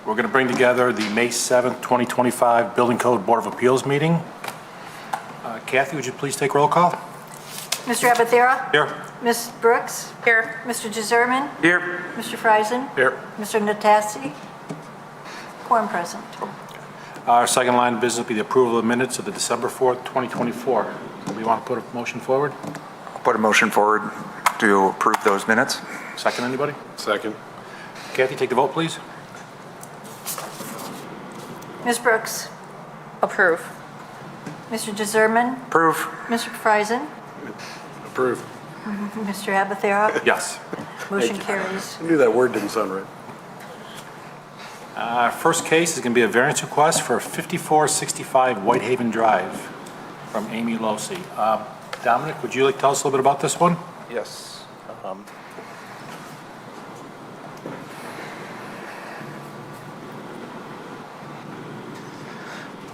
We're going to bring together the May 7th, 2025 Building Code Board of Appeals meeting. Kathy, would you please take roll call? Mr. Abathera? Here. Ms. Brooks? Here. Mr. Jezerman? Here. Mr. Friesen? Here. Mr. Natassi? Quorum present. Our second line of business will be the approval of minutes of the December 4th, 2024. We want to put a motion forward? I'll put a motion forward to approve those minutes. Second, anybody? Second. Kathy, take the vote, please. Ms. Brooks? Approve. Mr. Jezerman? Approve. Mr. Friesen? Approve. Mr. Abathera? Yes. Motion carries. I knew that word didn't sound right. Our first case is going to be a variance request for 5465 Whitehaven Drive from Amy Losi. Dominic, would you like to tell us a little bit about this one? Yes.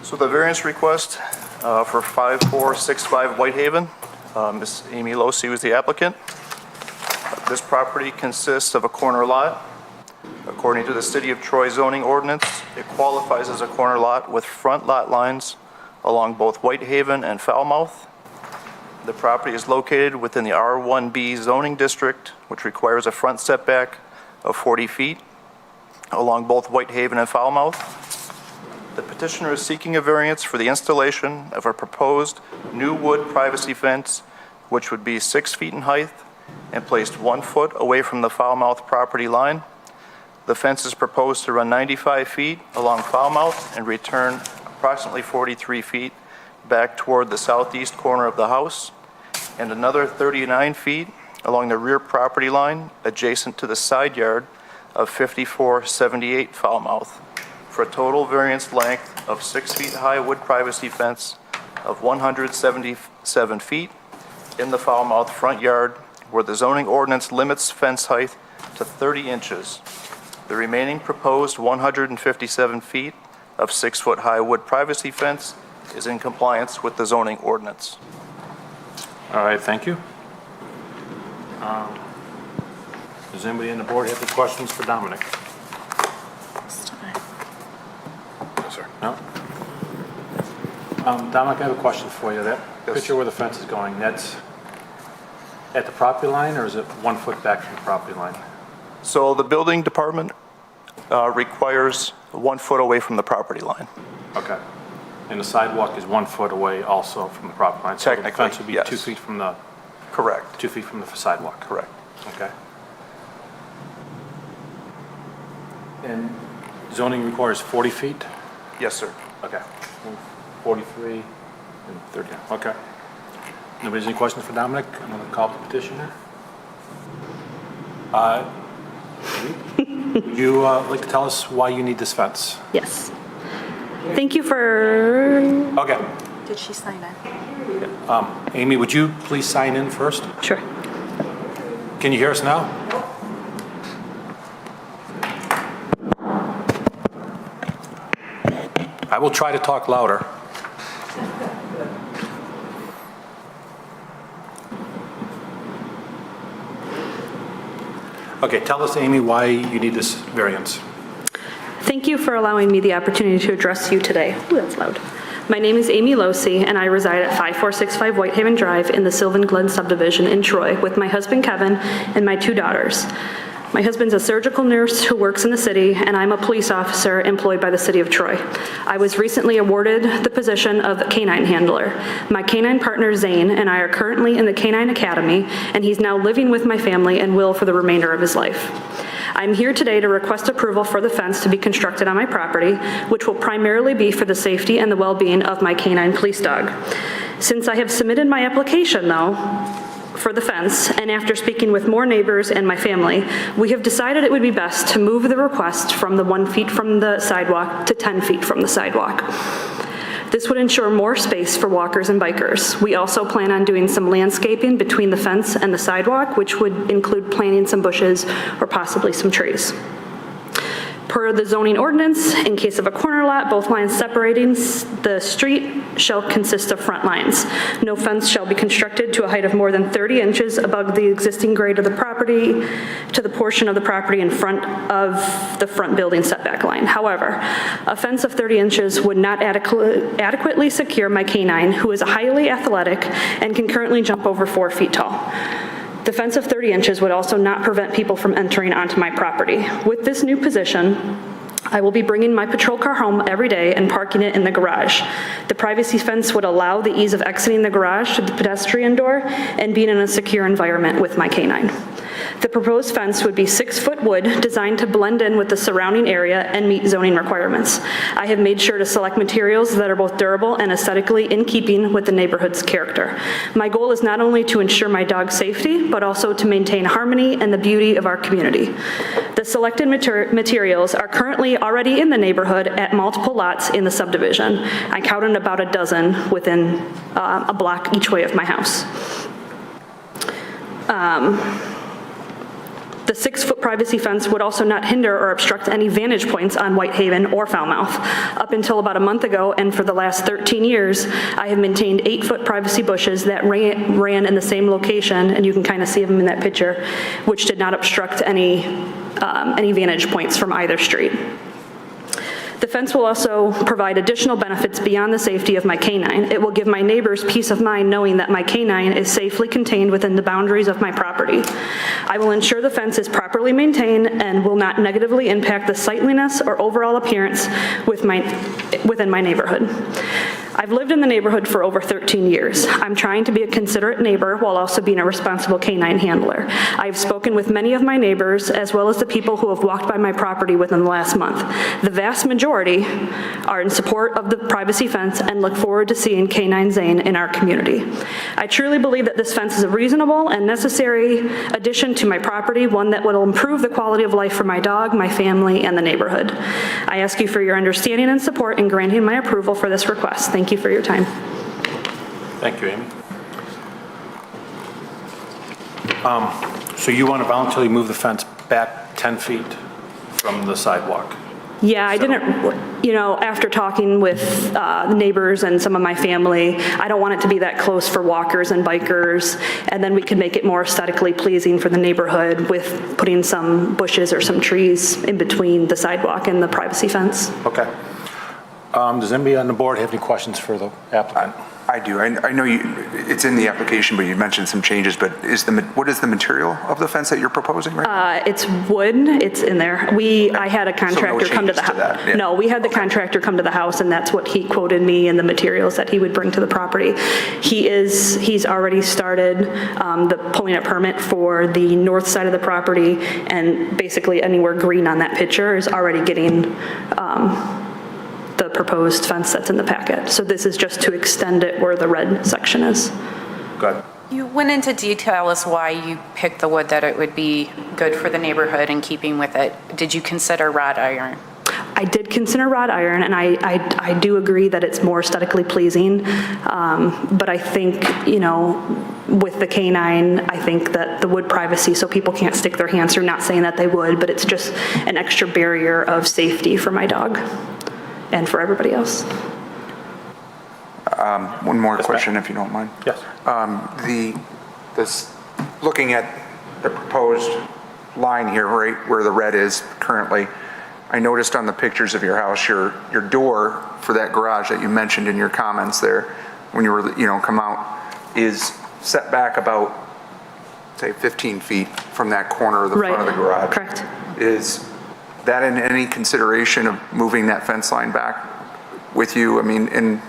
So the variance request for 5465 Whitehaven, Ms. Amy Losi was the applicant. This property consists of a corner lot. According to the City of Troy zoning ordinance, it qualifies as a corner lot with front lot lines along both Whitehaven and Falmouth. The property is located within the R1B zoning district, which requires a front setback of 40 feet along both Whitehaven and Falmouth. The petitioner is seeking a variance for the installation of a proposed new wood privacy fence, which would be 6 feet in height and placed 1 foot away from the Falmouth property line. The fence is proposed to run 95 feet along Falmouth and return approximately 43 feet back toward the southeast corner of the house, and another 39 feet along the rear property line adjacent to the side yard of 5478 Falmouth, for a total variance length of 6 feet high wood privacy fence of 177 feet in the Falmouth front yard, where the zoning ordinance limits fence height to 30 inches. The remaining proposed 157 feet of 6 foot high wood privacy fence is in compliance with the zoning ordinance. All right, thank you. Does anybody on the board have any questions for Dominic? No, sir. No? Dominic, I have a question for you. That Yes. picture where the fence is going, that's at the property line, or is it 1 foot back from the property line? So the building department requires 1 foot away from the property line. Okay. And the sidewalk is 1 foot away also from the property line? So the Technically, fence would be yes. 2 feet from the, Correct. 2 feet from the sidewalk? Correct. Okay. And zoning requires 40 feet? Yes, sir. Okay. 43 and 30, okay. Nobody has any questions for Dominic? I'm going to call the petitioner. Would you like to tell us why you need this fence? Yes. Thank you for, Okay. Did she sign in? Amy, would you please sign in first? sure. Can you hear us now? I will try to talk louder. Okay, tell us, Amy, why you need this variance. Thank you for allowing me the opportunity to address you today. Ooh, that's loud. My name is Amy Losi, and I reside at 5465 Whitehaven Drive in the Sylvan Glen subdivision in Troy with my husband, Kevin, and my 2 daughters. My husband's a surgical nurse who works in the city, and I'm a police officer employed by the city of Troy. I was recently awarded the position of canine handler. My canine partner, Zane, and I are currently in the Canine Academy, and he's now living with my family and will for the remainder of his life. I'm here today to request approval for the fence to be constructed on my property, which will primarily be for the safety and the well-being of my canine police dog. Since I have submitted my application, though, for the fence, and after speaking with more neighbors and my family, we have decided it would be best to move the request from the 1 feet from the sidewalk to 10 feet from the sidewalk. This would ensure more space for walkers and bikers. We also plan on doing some landscaping between the fence and the sidewalk, which would include planting some bushes or possibly some trees. Per the zoning ordinance, in case of a corner lot, both lines separating the street shall consist of front lines. No fence shall be constructed to a height of more than 30 inches above the existing grade of the property to the portion of the property in front of the front building setback line. However, a fence of 30 inches would not adequately secure my canine, who is highly athletic and can currently jump over 4 feet tall. The fence of 30 inches would also not prevent people from entering onto my property. With this new position, I will be bringing my patrol car home every day and parking it in the garage. The privacy fence would allow the ease of exiting the garage to the pedestrian door and being in a secure environment with my canine. The proposed fence would be 6-foot wood designed to blend in with the surrounding area and meet zoning requirements. I have made sure to select materials that are both durable and aesthetically in keeping with the neighborhood's character. My goal is not only to ensure my dog's safety, but also to maintain harmony and the beauty of our community. The selected materials are currently already in the neighborhood at multiple lots in the subdivision. I counted about a dozen within a block each way of my house. The 6-foot privacy fence would also not hinder or obstruct any vantage points on Whitehaven or Falmouth. Up until about a month ago, and for the last 13 years, I have maintained 8-foot privacy bushes that ran in the same location, and you can kind of see them in that picture, which did not obstruct any vantage points from either street. The fence will also provide additional benefits beyond the safety of my canine. It will give my neighbors peace of mind knowing that my canine is safely contained within the boundaries of my property. I will ensure the fence is properly maintained and will not negatively impact the sightliness or overall appearance within my neighborhood. I've lived in the neighborhood for over 13 years. I'm trying to be a considerate neighbor while also being a responsible canine handler. I've spoken with many of my neighbors as well as the people who have walked by my property within the last month. The vast majority are in support of the privacy fence and look forward to seeing Canine Zane in our community. I truly believe that this fence is a reasonable and necessary addition to my property, one that will improve the quality of life for my dog, my family, and the neighborhood. I ask you for your understanding and support in granting my approval for this request. Thank you for your time. Thank you, Amy. So you want to voluntarily move the fence back 10 feet from the sidewalk? Yeah, I didn't, after talking with neighbors and some of my family, I don't want it to be that close for walkers and bikers, and then we could make it more aesthetically pleasing for the neighborhood with putting some bushes or some trees in between the sidewalk and the privacy fence. Okay. Does anybody on the board have any questions for the applicant? I do. I know it's in the application, but you mentioned some changes, but what is the material of the fence that you're proposing right now? It's wood, it's in there. I had a contractor come to the changes to that, house. yeah. No, we had the contractor come to the house, and that's what he quoted me and the materials that he would bring to the property. He's already started the pulling a permit for the north side of the property, and basically anywhere green on that picture is already getting the proposed fence that's in the packet. So this is just to extend it where the red section is. Good. You went into detail as why you picked the wood, that it would be good for the neighborhood in keeping with it. Did you consider wrought iron? I did consider wrought iron, and I do agree that it's more aesthetically pleasing. But I think, with the canine, I think that the wood privacy, so people can't stick their hands through, not saying that they would, but it's just an extra barrier of safety for my dog and for everybody else. One more question, if you don't mind. Yes. Looking at the proposed line here, right where the red is currently, I noticed on the pictures of your house, your door for that garage that you mentioned in your comments there, when you were, come out, is set back about, say, 15 feet from that corner of the front of the garage. Correct. Is that in any consideration of moving that fence line back with you? I mean, in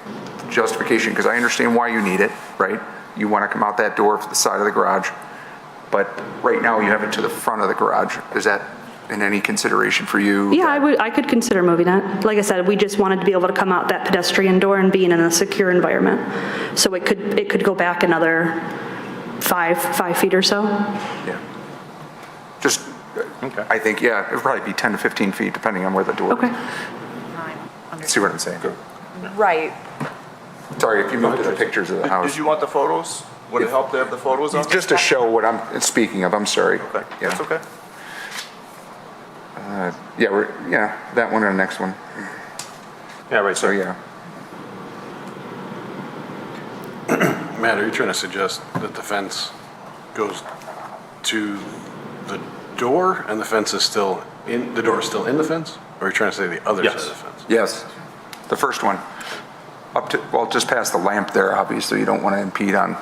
justification, because I understand why you need it, right? You want to come out that door for the side of the garage, but right now you have it to the front of the garage. Is that in any consideration for you? Yeah, I could consider moving it. Like I said, we just wanted to be able to come out that pedestrian door and being in a secure environment. So it could go back another 5 feet or so. Yeah. Just, Okay. I think, yeah, it would probably be 10 to 15 feet depending on where the door is. Okay. See what I'm saying? Right. Sorry, if you moved to the pictures of the house. Did you want the photos? Would it help to have the photos on? Just to show what I'm speaking of, I'm sorry. Okay, Yeah. that's okay. Yeah, that one or the next one. Yeah, right, So, sir. yeah. Matt, are you trying to suggest that the fence goes to the door and the fence is still the door is still in the fence? Or are you trying to say the other Yes. side of the fence? Yes, the first one. Up to, well, just past the lamp there, obviously, you don't want to impede on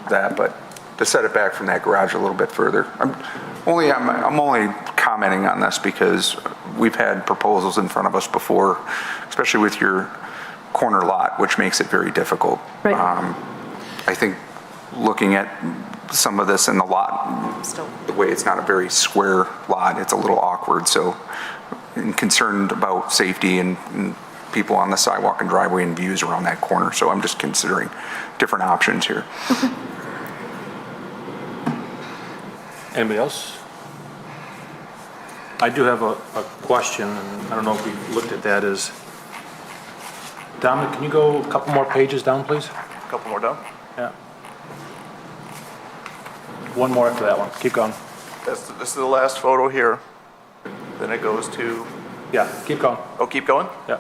that, but to set it back from that garage a little bit further. I'm only commenting on this because we've had proposals in front of us before, especially with your corner lot, which makes it very difficult. Right. I think looking at some of this in the lot, the way it's not a very square lot, it's a little awkward, so I'm concerned about safety and people on the sidewalk and driveway and views around that corner, so I'm just considering different options here. Anybody else? I do have a question, and I don't know if we looked at that, is, Dominic, can you go a couple more pages down, please? A couple more down. Yeah. One more after that one. Keep going. This is the last photo here. Then it goes to, Yeah, keep going. oh, keep going? Yeah.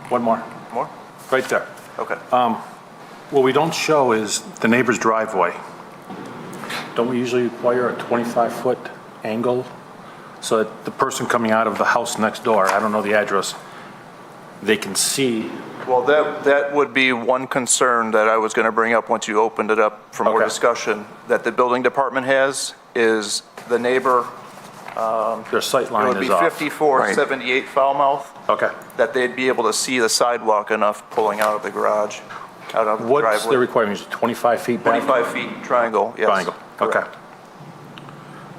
One more. More? Right there. Okay. What we don't show is the neighbor's driveway. Don't we usually require a 25-foot angle so that the person coming out of the house next door, I don't know the address, they can see? Well, that would be one concern that I was going to bring up once you opened it up for more Okay. discussion, that the building department has, is the neighbor, Their sight it line would be is off. 5478 Falmouth, Okay. that they'd be able to see the sidewalk enough pulling out of the garage, out of the What's the driveway. requirement? Is it 25 feet back? 25 feet triangle, yes. Triangle. Okay. Correct.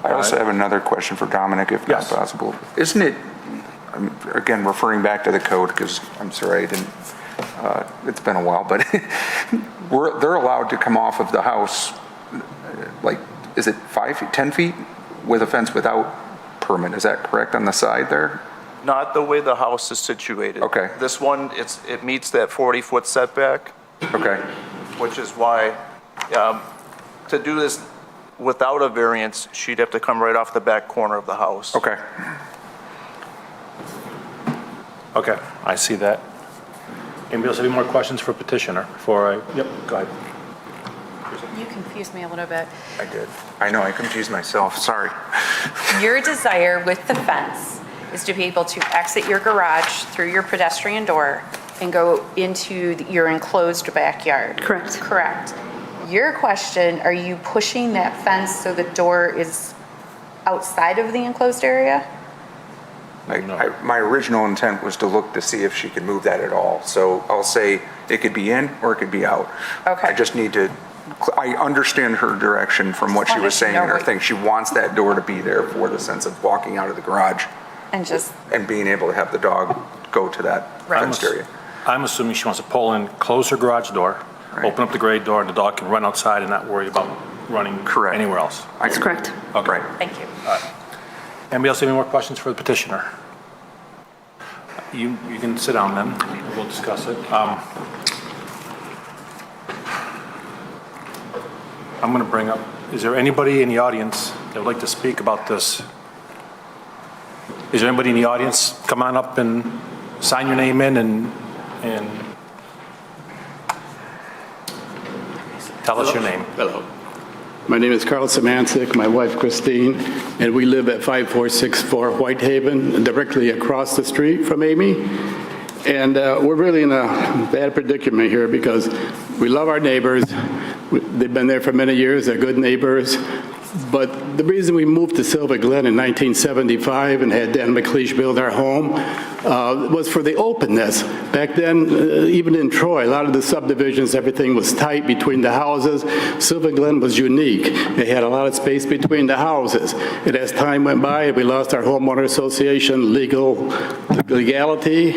I also have another question for Dominic, if not Yes. possible. Isn't it, again, referring back to the code, because I'm sorry, I didn't, it's been a while, but they're allowed to come off of the house, like, is it 5 feet, 10 feet with a fence without permit? Is that correct on the side there? Not the way the house is situated. Okay. This one, it meets that 40-foot setback, Okay, which is why, to do this without a variance, she'd have to come right off the back corner of the house. okay. Okay, I see that. Anybody else have any more questions for petitioner before I? Yep, go ahead. You confused me a little bit. I did. I know, I confused myself, sorry. Your desire with the fence is to be able to exit your garage through your pedestrian door and go into your enclosed backyard. Correct. Correct. Your question, are you pushing that fence so the door is outside of the enclosed area? My original intent was to look to see if she could move that at all. So I'll say it could be in or it could be out. Okay. I just need to, I understand her direction from what she was saying in her thing. She wants that door to be there for the sense of walking out of the garage And just, and being able to have the dog go to that Right. fenced area. I'm assuming she wants to pull in, close her garage door, Right. open up the grade door, and the dog can run outside and not worry about running Correct. anywhere else. That's correct. Okay. Right. thank you. Anybody else have any more questions for the petitioner? You can sit down then, we'll discuss it. I'm going to bring up, is there anybody in the audience that would like to speak about this? Is there anybody in the audience? Come on up and sign your name in and tell us your name. Hello. My name is Carl Samancic, my wife Christine, and we live at 5464 Whitehaven, directly across the street from Amy. And we're really in a bad predicament here because we love our neighbors. They've been there for many years, they're good neighbors. But the reason we moved to Silver Glen in 1975 and had Dan McLeish build our home was for the openness. Back then, even in Troy, a lot of the subdivisions, everything was tight between the houses. Silver Glen was unique. It had a lot of space between the houses. And as time went by, we lost our homeowner association legality.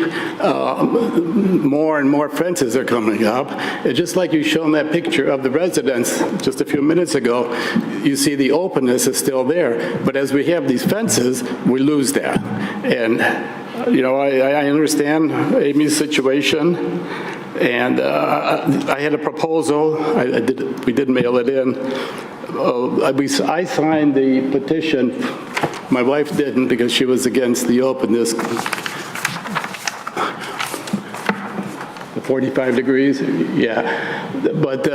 More and more fences are coming up. And just like you shown that picture of the residence just a few minutes ago, you see the openness is still there. But as we have these fences, we lose that. And, you know, I understand Amy's situation. And I had a proposal. We did mail it in. I signed the petition My wife didn't because she was against the openness. The 45 degrees, yeah. But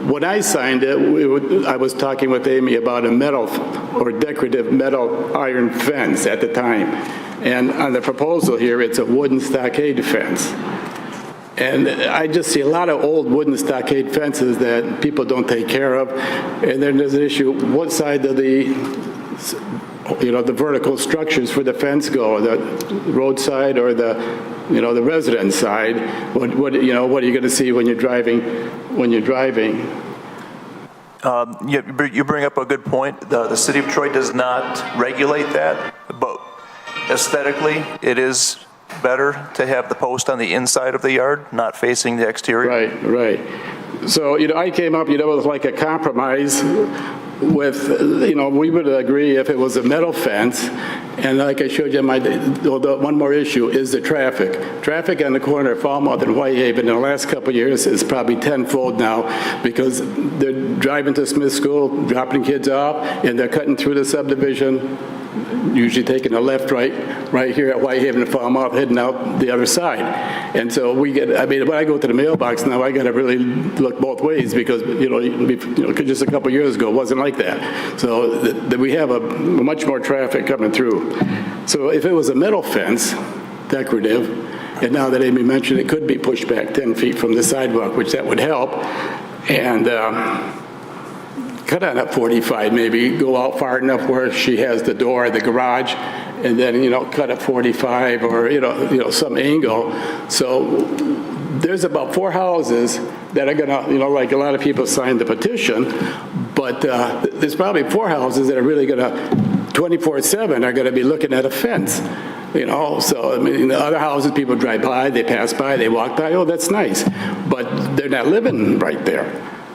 when I signed it, I was talking with Amy about a metal or decorative metal iron fence at the time. And on the proposal here, it's a wooden stockade fence. And I just see a lot of old wooden stockade fences that people don't take care of. And then there's an issue, what side of the vertical structures for the fence go, the roadside or the residence side? What are you going to see when you're driving? You bring up a good point. The city of Troy does not regulate that, but aesthetically, it is better to have the post on the inside of the yard, not facing the exterior. Right. So, I came up, with like a compromise with, we would agree if it was a metal fence, and like I showed you, the one more issue is the traffic. Traffic on the corner of Falmouth and Whitehaven in the last couple of years is probably tenfold now because they're driving to Smith School, dropping kids off, and they're cutting through the subdivision, usually taking a left, right here at Whitehaven and Falmouth, heading out the other side. And so when I go to the mailbox now, I got to really look both ways because, just a couple of years ago, it wasn't like that. So we have a much more traffic coming through. So if it was a metal fence, decorative, and now that Amy mentioned it could be pushed back 10 feet from the sidewalk, which that would help, and cut on up 45, maybe go out far enough where she has the door, the garage, and then, cut at 45 or, some angle. So there's about 4 houses that are gonna, like a lot of people signed the petition, but there's probably 4 houses that are really gonna, 24/7 are gonna be looking at a fence. So, the other houses, people drive by, they pass by, they walk by, oh, that's nice. But they're not living right there.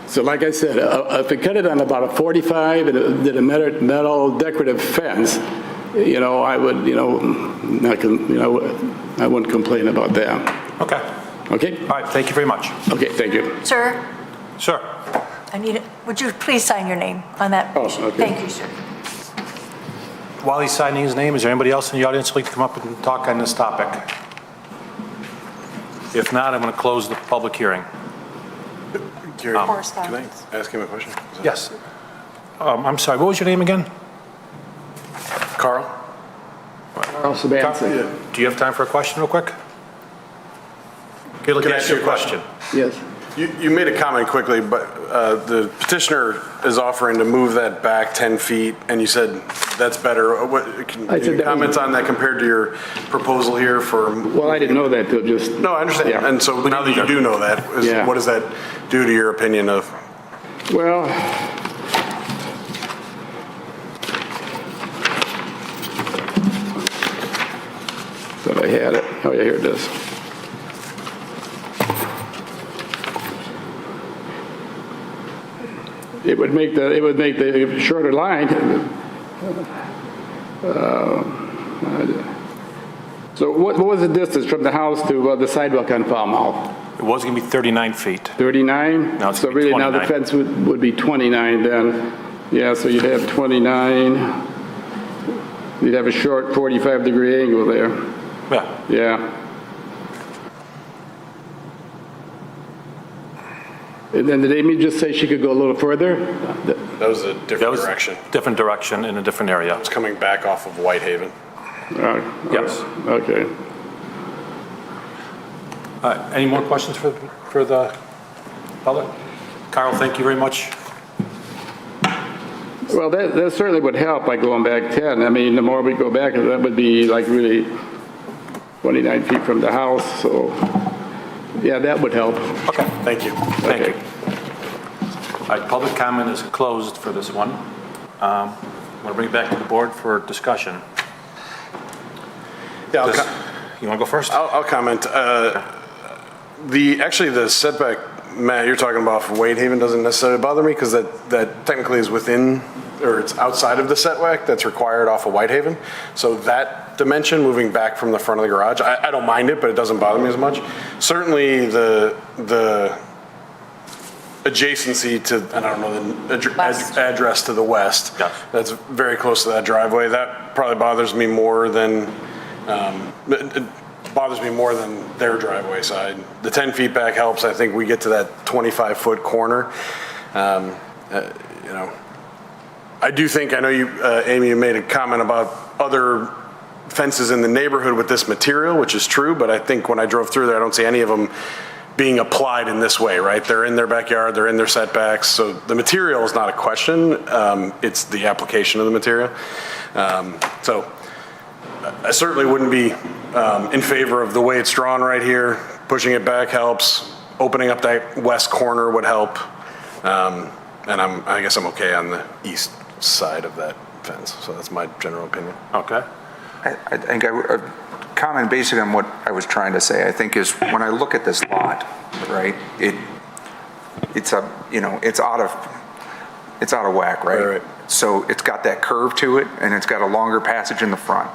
So like I said, if we cut it on about a 45 and did a metal decorative fence, I would, I wouldn't complain about that. Okay. Okay? All right, thank you very much. Okay, thank you. Sir, Sir? would you please sign your name on that? Oh, okay. Thank you, sir. While he's signing his name, is there anybody else in the audience who'd like to come up and talk on this topic? If not, I'm going to close the public hearing. Gary, can I Correspondence. ask him a question? Yes. I'm sorry, what was your name again? Carl? Carl Sabansik. Do you have time for a question real quick? Okay, look Can I at ask your you a question? Yes. You made a comment quickly, but the petitioner is offering to move that back 10 feet, and you said that's better. Can I said you that comment was- on that compared to your proposal here for? Well, I didn't know that till just. No, I understand. Yeah. And so now that you do know that, Yeah. what does that do to your opinion of? Well, thought I had it. Oh, yeah, here it is. It would make the shorter line. So what was the distance from the house to the sidewalk on Falmouth? It was going to be 39 feet. 39? Now it's So gonna be really now the 29. fence would be 29 then. Yeah, so you'd have 29. You'd have a short 45-degree angle there. Yeah. Yeah. And then did Amy just say she could go a little further? That was a That different was direction. different direction in a different area. It's coming back off of Whitehaven. Yes. Okay. Any more questions for the public? Carl, thank you very much. Well, that certainly would help by going back 10. I mean, the more we go back, that would be like really 29 feet from the house, so yeah, that would help. Okay. Thank you. Thank Okay. you. All right, public comment is closed for this one. I'm going to bring it back to the board for discussion. Yeah, You want to go first? I'll comment. Actually, the setback, Matt, you're talking about for Whitehaven doesn't necessarily bother me because that technically is within, or it's outside of the setback that's required off of Whitehaven. So that dimension, moving back from the front of the garage, I don't mind it, but it doesn't bother me as much. Certainly, the adjacency to, and I don't know the West. address to the west. Yes. That's very close to that driveway. That probably bothers me more than, it bothers me more than their driveway side. The 10 feet back helps. I think we get to that 25-foot corner. You know, I do think, I know you, Amy, you made a comment about other fences in the neighborhood with this material, which is true, but I think when I drove through there, I don't see any of them being applied in this way, right? They're in their backyard, they're in their setbacks, so the material is not a question, it's the application of the material. So I certainly wouldn't be in favor of the way it's drawn right here. Pushing it back helps, opening up that west corner would help, and I guess I'm okay on the east side of that fence, so that's my general opinion. Okay. I think a comment basically on what I was trying to say, I think, is when I look at this lot, right, it's out of whack, right? Right. So it's got that curve to it, and it's got a longer passage in the front.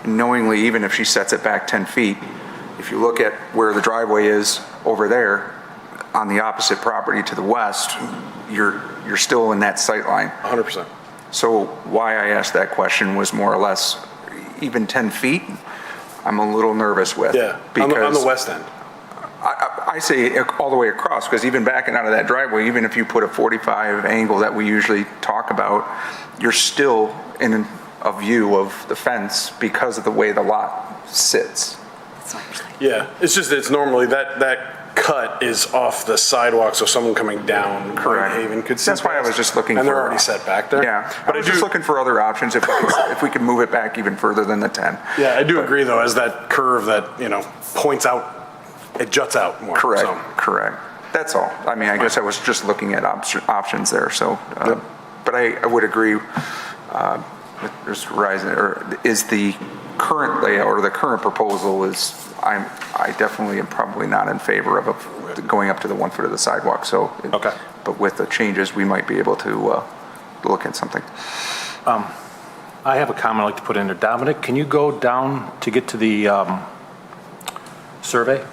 Knowingly, even if she sets it back 10 feet, if you look at where the driveway is over there, on the opposite property to the west, you're still in that sight line. 100%. So why I asked that question was more or less, even 10 feet, I'm a little nervous with. Yeah, on the west end. I say all the way across, because even backing out of that driveway, even if you put a 45 angle that we usually talk about, you're still in a view of the fence because of the way the lot sits. Yeah, it's just, it's normally, that cut is off the sidewalk, so someone coming down Whitehaven could see. That's why I was just looking for. And they're already set back there. Yeah, But I was just looking for other options if we could move it back even further than the 10. Yeah, I do agree though, as that curve that, points out, it juts out more. Correct, so. correct. That's all. I mean, I guess I was just looking at options there, so. But I would agree with Mr. Verizon, or is the current layout or the current proposal is, I definitely am probably not in favor of going up to the 1 foot of the sidewalk, so. Okay. But with the changes, we might be able to look at something. I have a comment I'd like to put in there. Dominic, can you go down to get to the survey?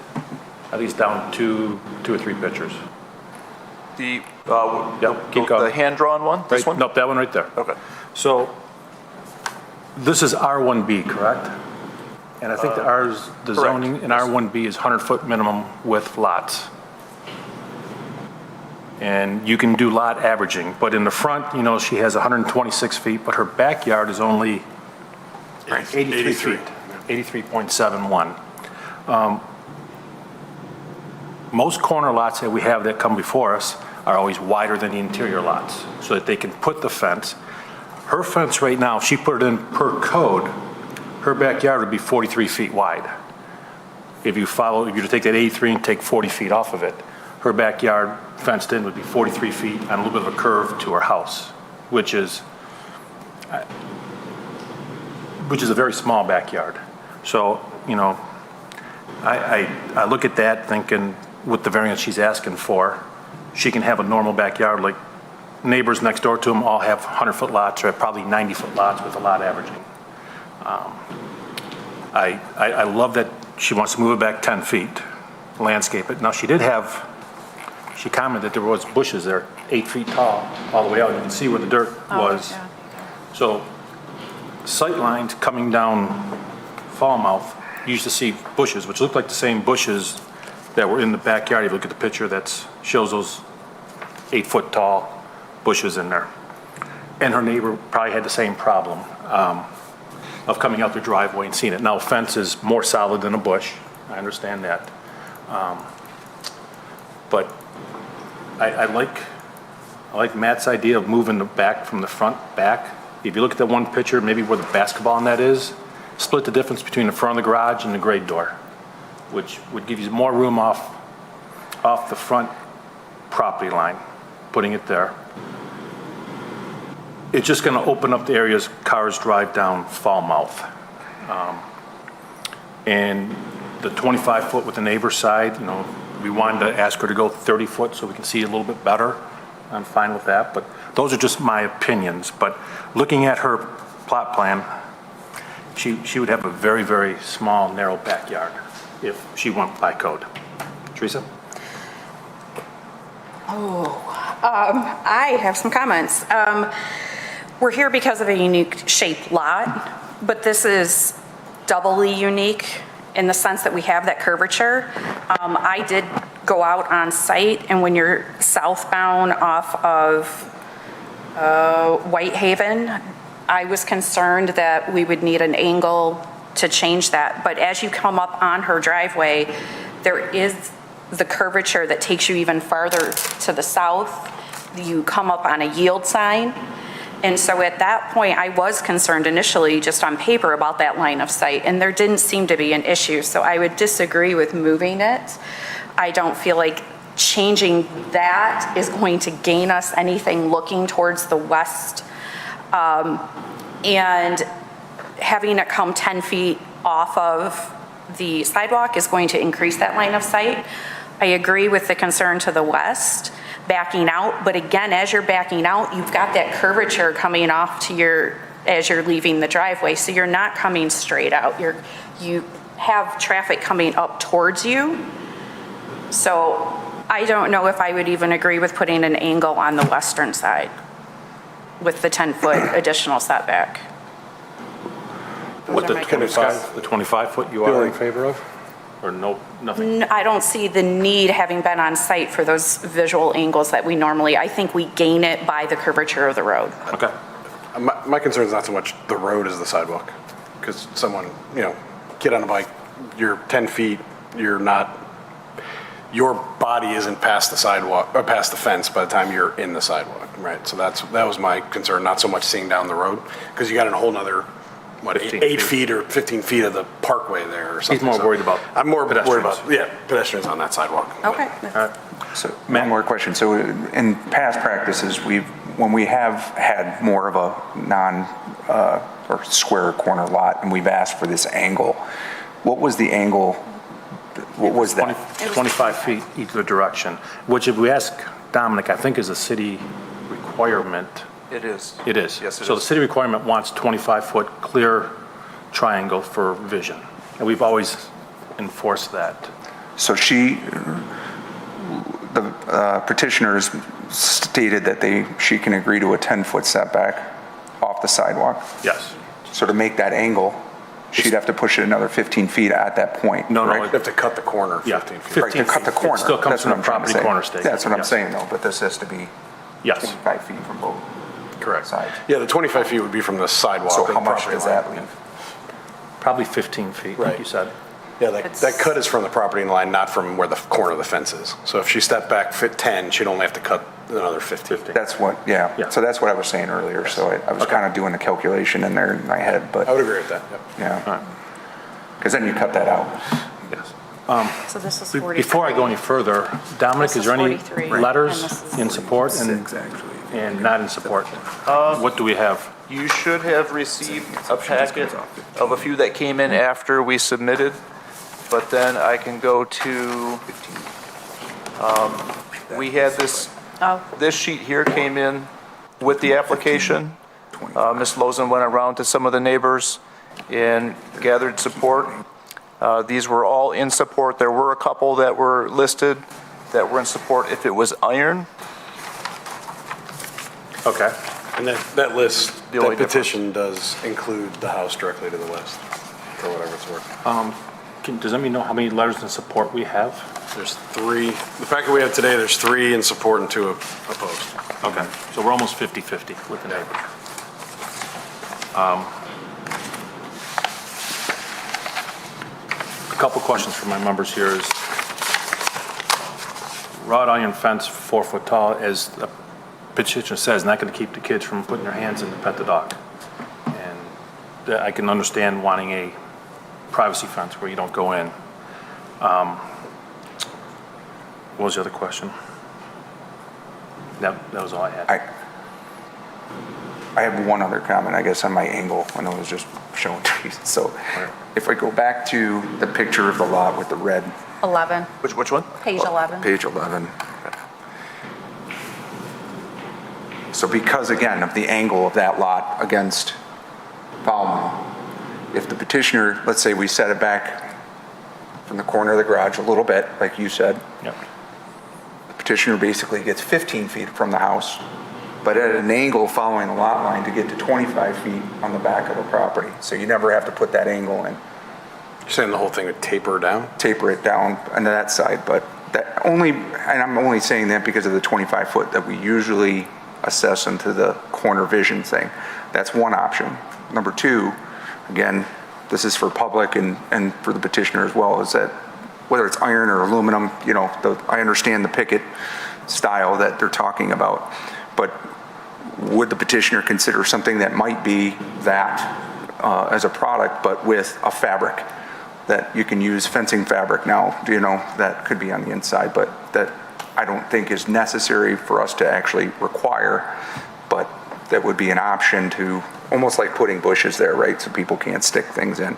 At least down two or three pictures. The, Yep, keep going. the hand-drawn one, this Right, one? Nope, that one right there. Okay. So this is R1B, correct? And I think the zoning in R1B is 100-foot minimum width lots. And you can do lot averaging, but in the front, she has 126 feet, but her backyard is only 83 feet, 83.71. Most corner lots that we have that come before us are always wider than the interior lots, so that they can put the fence. Her fence right now, if she put it in per code, her backyard would be 43 feet wide. If you were to take that 83 and take 40 feet off of it, her backyard fenced in would be 43 feet on a little bit of a curve to her house, which is a very small backyard. So, I look at that thinking with the variance she's asking for, she can have a normal backyard like neighbors next door to them all have 100-foot lots or probably 90-foot lots with a lot averaging. I love that she wants to move it back 10 feet, landscape it. Now, she commented there was bushes there 8 feet tall all the way out. You can see where the dirt was. Yeah. So sight lines coming down Falmouth, you used to see bushes, which look like the same bushes that were in the backyard. If you look at the picture that shows those 8 foot tall bushes in there. And her neighbor probably had the same problem of coming out their driveway and seeing it. Now, a fence is more solid than a bush. I understand that. But I like Matt's idea of moving the back from the front back. If you look at that one picture, maybe where the basketball net is, split the difference between the front of the garage and the grade door, which would give you more room off the front property line, putting it there. It's just going to open up the areas cars drive down Falmouth. And the 25 foot with the neighbor's side, we wanted to ask her to go 30 foot so we can see a little bit better. I'm fine with that, but those are just my opinions. But looking at her plot plan, she would have a very, very small, narrow backyard if she went by code. Teresa? I have some comments. We're here because of a unique shaped lot, but this is doubly unique in the sense that we have that curvature. I did go out on site, and when you're southbound off of Whitehaven, I was concerned that we would need an angle to change that. But as you come up on her driveway, there is the curvature that takes you even farther to the south. You come up on a yield sign. And so at that point, I was concerned initially, just on paper, about that line of sight, and there didn't seem to be an issue. So I would disagree with moving it. I don't feel like changing that is going to gain us anything looking towards the west. And having it come 10 feet off of the sidewalk is going to increase that line of sight. I agree with the concern to the west, backing out, but again, as you're backing out, you've got that curvature coming off to as you're leaving the driveway, so you're not coming straight out. You have traffic coming up towards you. So I don't know if I would even agree with putting an angle on the western side with the 10-foot additional setback. What, the Those are my 25 foot you are in favor of? Or no, nothing? I don't see the need, having been on site, for those visual angles that we normally, I think we gain it by the curvature of the road. Okay. My concern is not so much the road as the sidewalk. Because someone, get on a bike, you're 10 feet, your body isn't past the sidewalk, or past the fence by the time you're in the sidewalk, right? So that was my concern, not so much seeing down the road, because you got a whole nother, 8 feet or 15 feet of the parkway there or something. He's more worried about I'm more worried pedestrians. about, pedestrians on that sidewalk. Okay. So, one more question. So in past practices, when we have had more of a or square corner lot, and we've asked for this angle, what was the angle? What was that? 25 feet either direction, which if we ask Dominic, I think is a city requirement. It is. It is. Yes, it So the is. city requirement wants 25-foot clear triangle for vision, and we've always enforced that. So the petitioners stated that she can agree to a 10-foot setback off the sidewalk. Yes. So to make that angle, she'd have to push it another 15 feet at that point. No, correct? You have to cut the corner 15 feet. Right, to cut the corner. It still comes That's from what the I'm trying to property say. corner stake. That's what I'm Yes. saying, though, but this has to be Yes. 25 feet from both Correct. sides. Yeah, the 25 feet would be from the sidewalk. So to how the much property does line. that leave? Probably 15 feet, like Right. you said. Yeah, that cut is from the property line, not from where the corner of the fence is. So if she stepped back 10, she'd only have to cut another 15. That's what, yeah. Yeah. So that's what I was saying earlier. So I was kind of doing the calculation in there in my head, but I would agree with that, yep. yeah. All right. Because then you cut that out. Yes. So this is Be- 43. Before I go any further, Dominic, This is there is any 43, and letters this is in support and not in support? What do we have? You should have received a packet of a few that came in after we submitted, but then I can go to, we had this sheet here came in with the application. Ms. Lozen went around to some of the neighbors and gathered support. These were all in support. There were a couple that were listed that were in support if it was iron. Okay. And that list, The only that petition does include the house directly to the west, for whatever it's worth. Does anybody know how many letters in support we have? There's 3, the packet we have today, there's 3 in support and 2 opposed. Okay, so we're almost 50-50 with the neighbor. A couple questions from my members here is, wrought iron fence, 4 foot tall, as the petitioner says, not going to keep the kids from putting their hands in to pet the dog. And I can understand wanting a privacy fence where you don't go in. What was the other question? That was all I had. I have one other comment, I guess, on my angle when I was just showing trees. So if I go back to the picture of the lot with the red, 11, Which one? page 11. page 11. So because, again, of the angle of that lot against Bauman, if the petitioner, let's say we set it back from the corner of the garage a little bit, like you said, Yep. the petitioner basically gets 15 feet from the house, but at an angle following the lot line to get to 25 feet on the back of the property. So you never have to put that angle in. You're saying the whole thing would taper down? Taper it down on that side, but that only, and I'm only saying that because of the 25 foot that we usually assess into the corner vision thing. That's one option. Number two, again, this is for public and for the petitioner as well, is that whether it's iron or aluminum, you know, I understand the picket style that they're talking about, but would the petitioner consider something that might be that as a product, but with a fabric that you can use fencing fabric now, you know, that could be on the inside, but that I don't think is necessary for us to actually require, but that would be an option to, almost like putting bushes there, right? So people can't stick things in.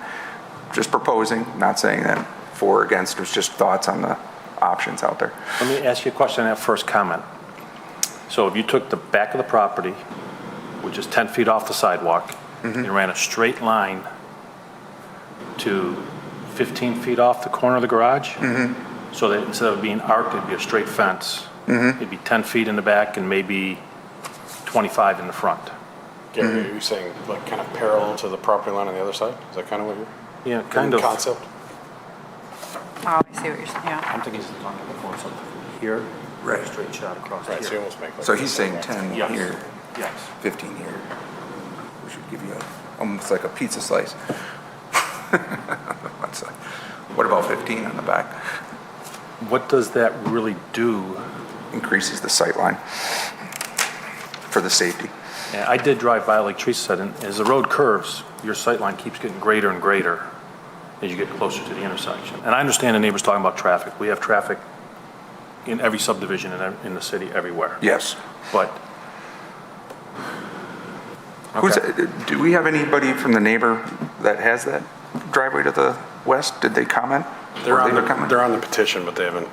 Just proposing, not saying that for or against, it's just thoughts on the options out there. Let me ask you a question on that first comment. So if you took the back of the property, which is 10 feet off the sidewalk, and ran a straight line to 15 feet off the corner of the garage, so that instead of being arced, it'd be a straight fence. It'd be 10 feet in the back and maybe 25 in the front. Gary, are you saying like kind of parallel to the property line on the other side? Is that kind of what you're? Yeah, kind of. Concept? Oh, I see what you're saying, yeah. I'm thinking he's talking about something here, Right. straight shot across Right, so you here. almost make like. So he's saying 10 Yes. here, Yes. 15 here. We should give you almost like a pizza slice. What about 15 on the back? What does that really do? Increases the sight line for the safety. Yeah, I did drive by, like Teresa said, and as the road curves, your sight line keeps getting greater and greater as you get closer to the intersection. And I understand the neighbors talking about traffic. We have traffic in every subdivision in the city, everywhere. Yes. But, Who's, okay. do we have anybody from the neighbor that has that driveway to the west? Did they comment? They're Or on they were comment? they're on the petition, but they haven't,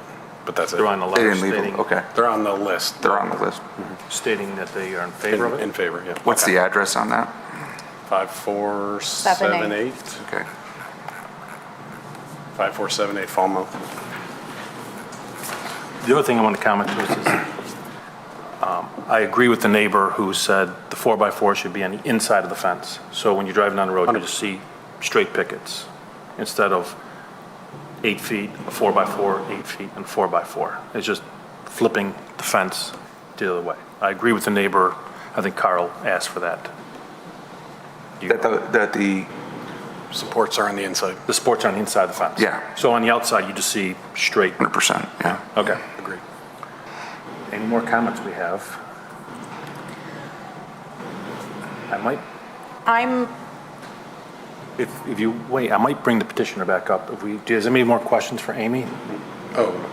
but that's it. They're on the They letter didn't leave stating, them, okay. They're on the list. They're on the list. stating that they are in favor of In it. favor, yeah. What's the address on that? 5478? Okay. 5478 Falmouth. The other thing I want to comment to is I agree with the neighbor who said the 4x4 should be on the inside of the fence. So when you're driving down the road, you just see straight pickets instead of 8 feet, a 4x4, 8 feet, and 4x4. It's just flipping the fence the other way. I agree with the neighbor. I think Carl asked for that. That the, Supports are on the inside. The sports are on the inside of the fence. Yeah. So on the outside, you just see straight. 100%, yeah. Okay. Agreed. Any more comments we have? I might, if you wait, I might bring the petitioner back up. If we, does anybody have more questions for Amy? Oh,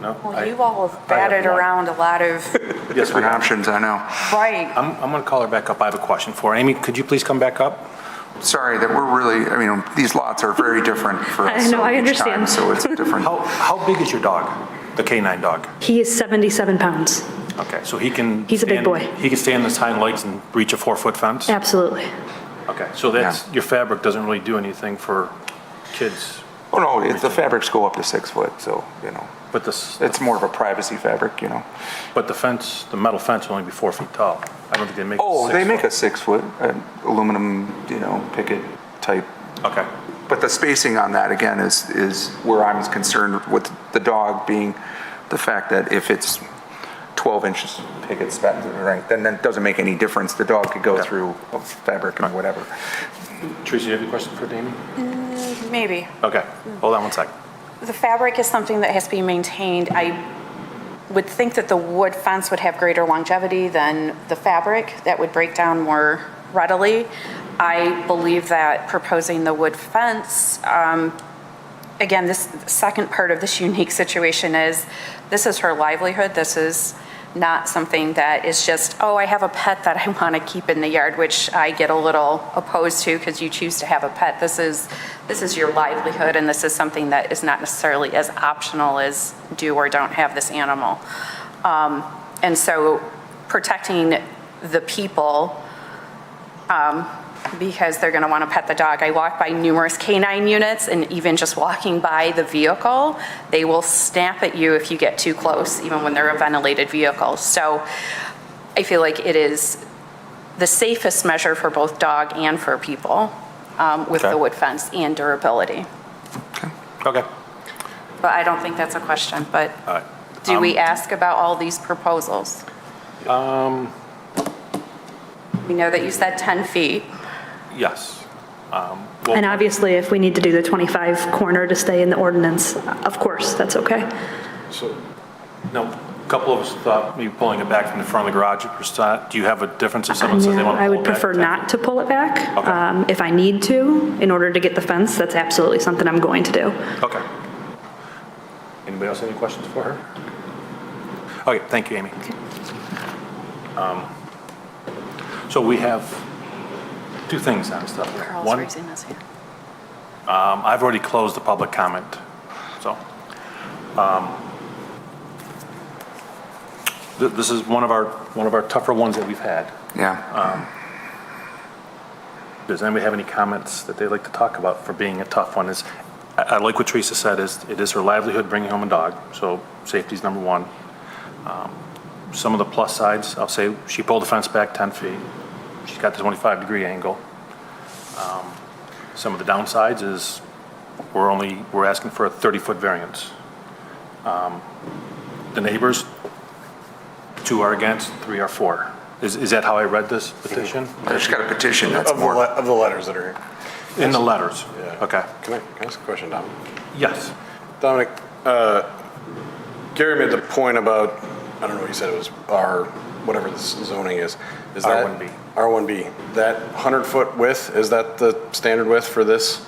No? Well, you all have I have batted one. around a lot of, Yes, we Different have. options, I know. right. I'm going to call her back up. I have a question for her. Amy, could you please come back up? Sorry that we're really, I mean, these lots are very different for us. I know, I each time, understand. So it's different. How big is your dog, the canine dog? He is 77 pounds. Okay, so he can. He's a big stand- boy. He can stand on his hind legs and reach a 4-foot fence? Absolutely. Okay, so that's, your fabric doesn't really do anything for kids, Oh, no, the fabrics go up to 6 foot, so, you know, but this, it's more of a privacy fabric, you know. but the fence, the metal fence will only be 4 feet tall. I don't think they make. Oh, they make a 6 6 foot aluminum, you know, picket type. foot. Okay, But the spacing on that, again, is where I'm concerned with the dog being the fact that if it's 12 inches picket span, right, then that doesn't make any difference. The dog could go through fabric and whatever. Teresa, you have a question for Damien? Maybe. Okay, hold on one second. The fabric is something that has to be maintained. I would think that the wood fence would have greater longevity than the fabric. That would break down more readily. I believe that proposing the wood fence, again, this second part of this unique situation is, this is her livelihood. This is not something that is just, oh, I have a pet that I want to keep in the yard, which I get a little opposed to because you choose to have a pet. This is your livelihood, and this is something that is not necessarily as optional as do or don't have this animal. And so protecting the people because they're going to want to pet the dog. I walk by numerous canine units, and even just walking by the vehicle, they will snap at you if you get too close, even when they're a ventilated vehicle. So I feel like it is the safest measure for both dog and for people with Okay. the wood fence and durability. Okay. But I don't think that's a question, but All right. do we ask about all these proposals? We know that you said 10 feet. Yes. Well, And obviously, if we need to do the 25 corner to stay in the ordinance, of course, that's okay. So, no, a couple of us thought maybe pulling it back from the front of the garage. Do you have a difference if someone says they want to I pull would it back? prefer not to pull it back. Okay. If I need to, in order to get the fence, that's absolutely something I'm going to do. Okay. Anybody else have any questions for her? Okay, thank you, Amy. So we have two things on stuff here. Carl's One, raising his hand. I've already closed the public comment, so. This is one of our tougher ones that we've had. Yeah. Does anybody have any comments that they'd like to talk about for being a tough one? I like what Teresa said, it is her livelihood bringing home a dog, so safety's number one. Some of the plus sides, I'll say, she pulled the fence back 10 feet. She's got the 25-degree angle. Some of the downsides is we're asking for a 30-foot variance. The neighbors, 2 are against, 3 are for. Is that how I read this petition? I just got a petition that's of more. the letters that are here. In the letters? Yeah. Okay. Can I ask a question, Dom? Yes. Dominic, Gary made the point about, I don't know, you said it was R, whatever the zoning is. Is that R1B. R1B. That 100-foot width, is that the standard width for this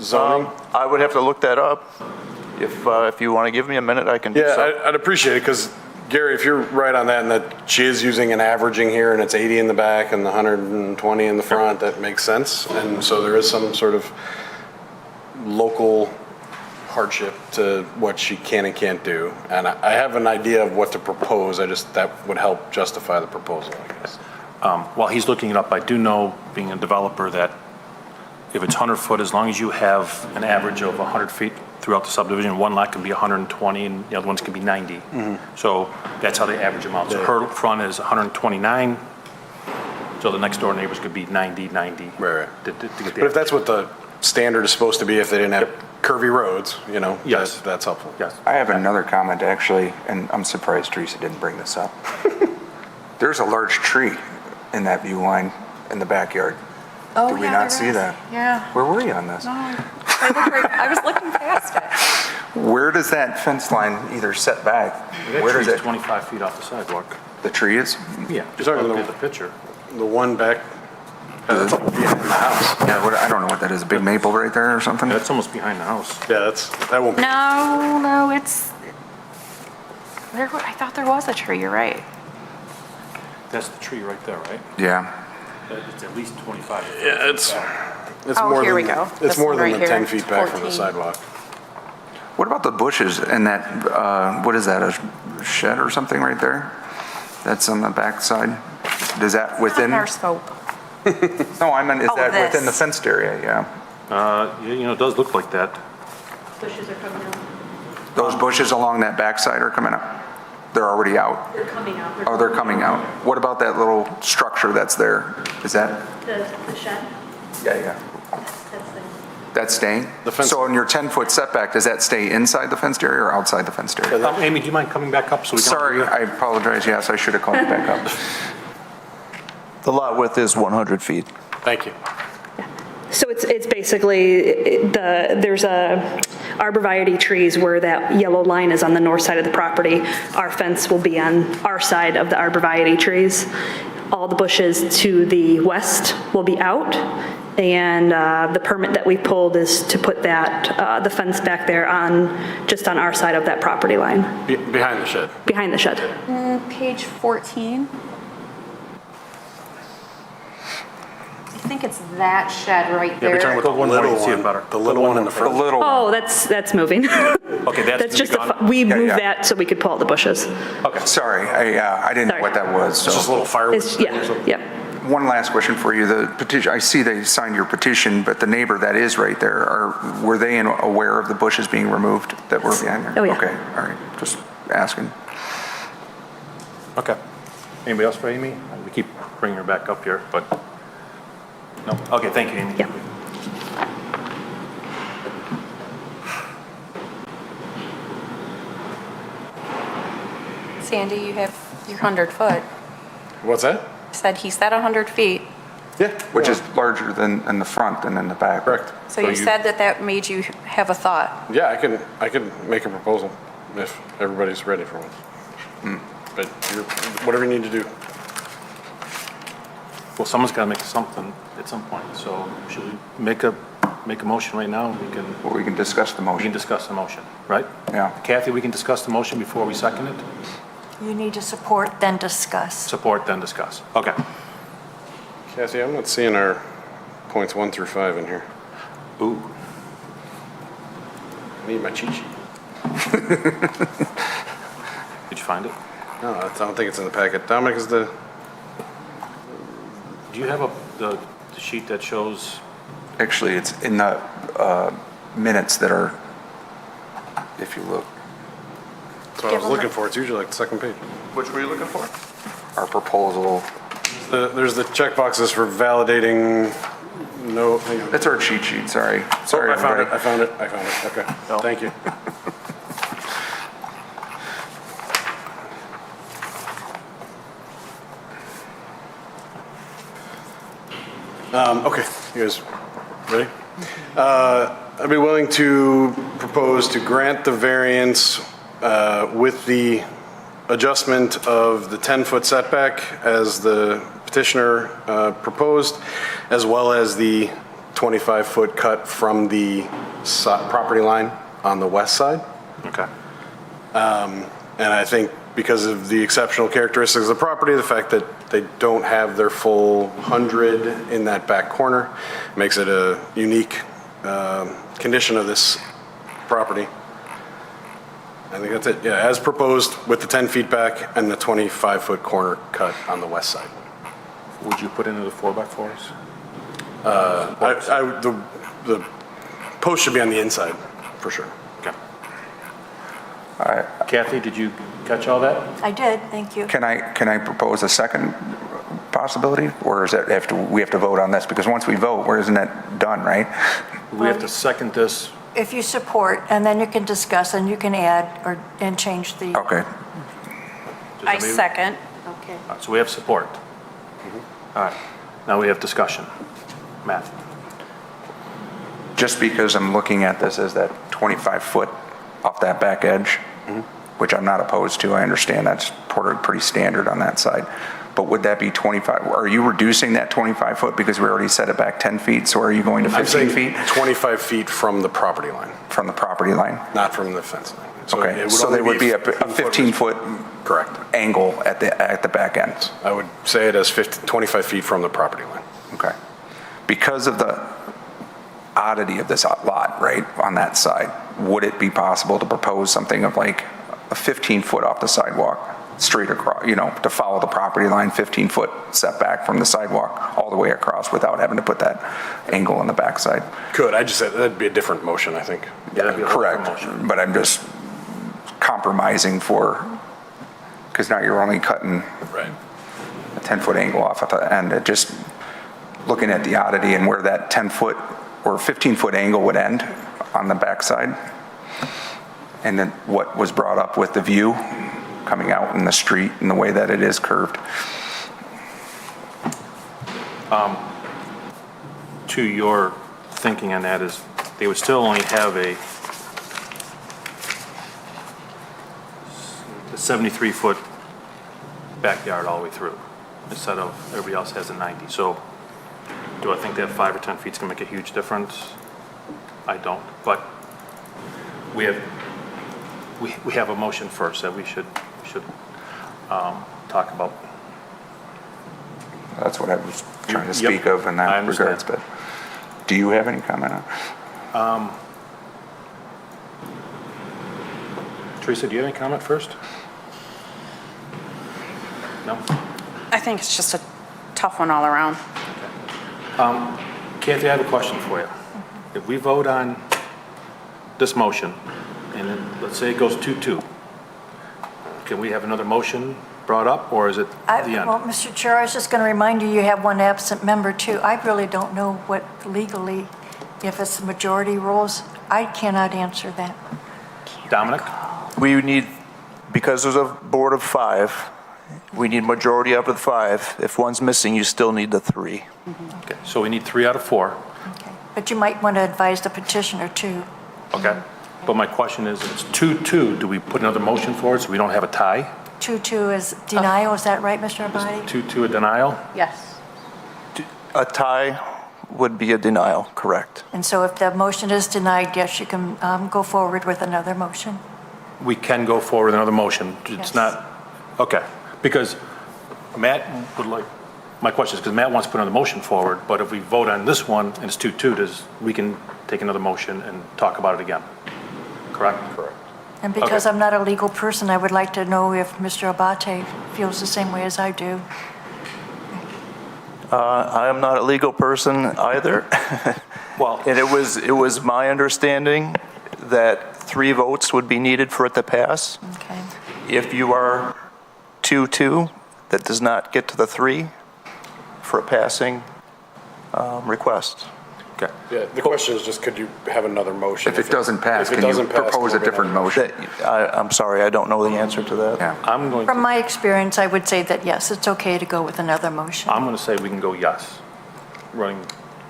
zoning? I would have to look that up. If you want to give me a minute, I can do Yeah, so. I'd appreciate it, because Gary, if you're right on that, and that she is using an averaging here, and it's 80 in the back and the 120 in the front, that makes sense. And so there is some sort of local hardship to what she can and can't do. And I have an idea of what to propose, that would help justify the proposal, I guess. While he's looking it up, I do know, being a developer, that if it's 100 foot, as long as you have an average of 100 feet throughout the subdivision, one lot can be 120 and the other ones can be 90. So that's how they average them out. So her front is 129, so the next door neighbors could be 90, 90. Right. To get the But if that's what the standard is supposed to be, if they didn't have curvy roads, Yes. that's helpful. Yes. I have another comment, actually, and I'm surprised Teresa didn't bring this up. There's a large tree in that view line in the backyard. Oh, Did we yeah, not there see is. that? Yeah. Where were you on this? I was looking past it. Where does that fence line either set back? That Where does tree's it, 25 feet off the sidewalk. the tree is? Yeah. Just talking look the- at the picture. The one back, that's like behind the house. Yeah, I don't know what that is, a big maple right there or something? That's almost behind the house. Yeah, that won't be. No, it's, I thought there was a tree, you're right. That's the tree right there, right? Yeah. It's at least 25. Yeah, it's Oh, more here than, we go. It's This more one than right the here. 10 feet back from the 14. sidewalk. What about the bushes and that, what is that, a shed or something right there? That's on the back side? Is that within? Our scope. No, I meant, is Oh, that within the this. fenced area? Yeah. It does look like that. Bushes are coming out. Those bushes along that backside are coming up? They're already out? They're coming out. Oh, they're coming out. What about that little structure that's there? Is that, The shed, yeah. that's the. That's staying? The fence- So in your 10-foot setback, does that stay inside the fenced area or outside the fenced area? Amy, do you mind coming back up so we can? Sorry, I apologize. Yes, I should have called you back up. The lot width is 100 feet. Thank you. So it's basically, there's arborvitae trees where that yellow line is on the north side of the property. Our fence will be on our side of the arborvitae trees. All the bushes to the west will be out. And the permit that we pulled is to put the fence back there just on our side of that property line, Behind the shed. behind the shed. Page 14. I think it's that shed right Yeah, there. we're talking about the one where you see it one. better. The little one in the The front. little one. Oh, that's moving. Okay, That's just, gone. we moved yeah. that so we could pull out the bushes. Okay. Sorry, I didn't know Sorry. what that was. It's just a So little firewood. It's, yeah, yeah. one last question for you. The petition, I see they signed your petition, but the neighbor that is right there, were they aware of the bushes being removed that were behind there? Oh, yeah. Okay, all right, just asking. Okay. Anybody else for Amy? We keep bringing her back up here, but, no? Okay, thank you, Amy. Yeah. Sandy, you have your 100 foot. What's that? Said he said 100 feet. Yeah. Which is larger than in the front and in the back. Correct. So you said that made you have a thought. Yeah, I can make a proposal if everybody's ready for one. But whatever you need to do. Well, someone's got to make something at some point, so should we make a motion right now? Well, we can discuss the We can motion. discuss the motion, right? Yeah. Kathy, we can discuss the motion before we second it? You need to support, then discuss. Support, then discuss. Okay. Cassie, I'm not seeing our points 1 through 5 in here. Ooh. I need my cheat sheet. Did you find it? No, I don't think it's in the packet. Dominic is the, Do you have the sheet that shows, Actually, it's in the minutes that are, if you look, that's what I was looking for. It's usually like the second page. Which were you looking for? our proposal, There's the check boxes for validating, no, hang on. that's our cheat sheet, sorry. Sorry, I found it, everybody. I found it. Okay, No. thank you. Okay, you guys ready? I'd be willing to propose to grant the variance with the adjustment of the 10-foot setback as the petitioner proposed, as well as the 25-foot cut from the property line on the west side. okay. And I think because of the exceptional characteristics of the property, the fact that they don't have their full 100 in that back corner makes it a unique condition of this property. I think that's it. Yeah, as proposed with the 10 feet back and the 25-foot corner cut on the west side. Would you put into the 4x4s? The post should be on the inside, for sure. Okay. Kathy, did you catch all that? I did, thank you. Can I propose a second possibility, or is that we have to vote on this? Because once we vote, isn't that done, right? We have to second this. If you support, and then you can discuss, and you can add and change the. Okay, I second. Okay. All right, so we have support. All right, now we have discussion. Matt? just because I'm looking at this as that 25 foot off that back edge, which I'm not opposed to. I understand that's pretty standard on that side. But would that be 25? Are you reducing that 25 foot because we already set it back 10 feet? So are you going to I'm 15 saying feet 25 feet from the property line, from the property line? not from the fence line. Okay, it so only there would be a 15 foot Correct. angle at the back end. I would say it as 25 feet from the property line. Okay. Because of the oddity of this lot, right, on that side, would it be possible to propose something of like a 15 foot off the sidewalk, straight across, to follow the property line, 15 foot setback from the sidewalk all the way across without having to put that angle on the backside? Could, I just said, that'd be a different motion, I think. that'd be a whole Correct, different motion. but I'm just compromising because now you're only cutting Right. a 10 foot angle off at the end. It just looking at the oddity and where that 10 foot or 15 foot angle would end on the backside. And then what was brought up with the view coming out in the street and the way that it is curved. To your thinking on that is they would still only have a 73 foot backyard all the way through instead of everybody else has a 90. So do I think that 5 or 10 feet is going to make a huge difference? I don't, but we have a motion first that we should talk about. That's what I was trying to Yep, speak of in I that understand. regards, but do you have any comment on? Teresa, do you have any comment first? No? I think it's just a tough one all around. Kathy, I have a question for you. If we vote on this motion, and then, let's say it goes 2-2, can we have another motion brought up, or is it the end? Well, Mr. Chair, I was just going to remind you, you have one absent member too. I really don't know what legally, if it's majority rules, I cannot answer that. Dominic? We need, because there's a board of 5, we need majority out of the 5. If one's missing, you still need the 3. Okay, so we need 3 out of 4. Okay. But you might want to advise the petitioner too. Okay? But my question is, if it's 2-2, do we put another motion forward so we don't have a tie? 2-2 is denial, is that right, Mr. Abadi? 2-2 a denial? Yes. A tie would be a denial, correct? And so if the motion is denied, yes, you can go forward with another motion. We can go forward with another motion. Yes. It's not, okay. Because Matt would like, my question is, because Matt wants to put another motion forward, but if we vote on this one and it's 2-2, we can take another motion and talk about it again. Correct? Correct. And because Okay. I'm not a legal person, I would like to know if Mr. Abate feels the same way as I do. I am not a legal person either. Well, And it was my understanding that 3 votes would be needed for it to pass. Okay. If you are 2-2, that does not get to the 3 for a passing request. okay. Yeah, the question is just, could you have another motion? If it doesn't pass, if it can you doesn't pass, propose a we're gonna- different motion? I'm sorry, I don't know the answer to that. Yeah. I'm going From to, my experience, I would say that yes, it's okay to go with another motion. I'm going to say we can go yes. Running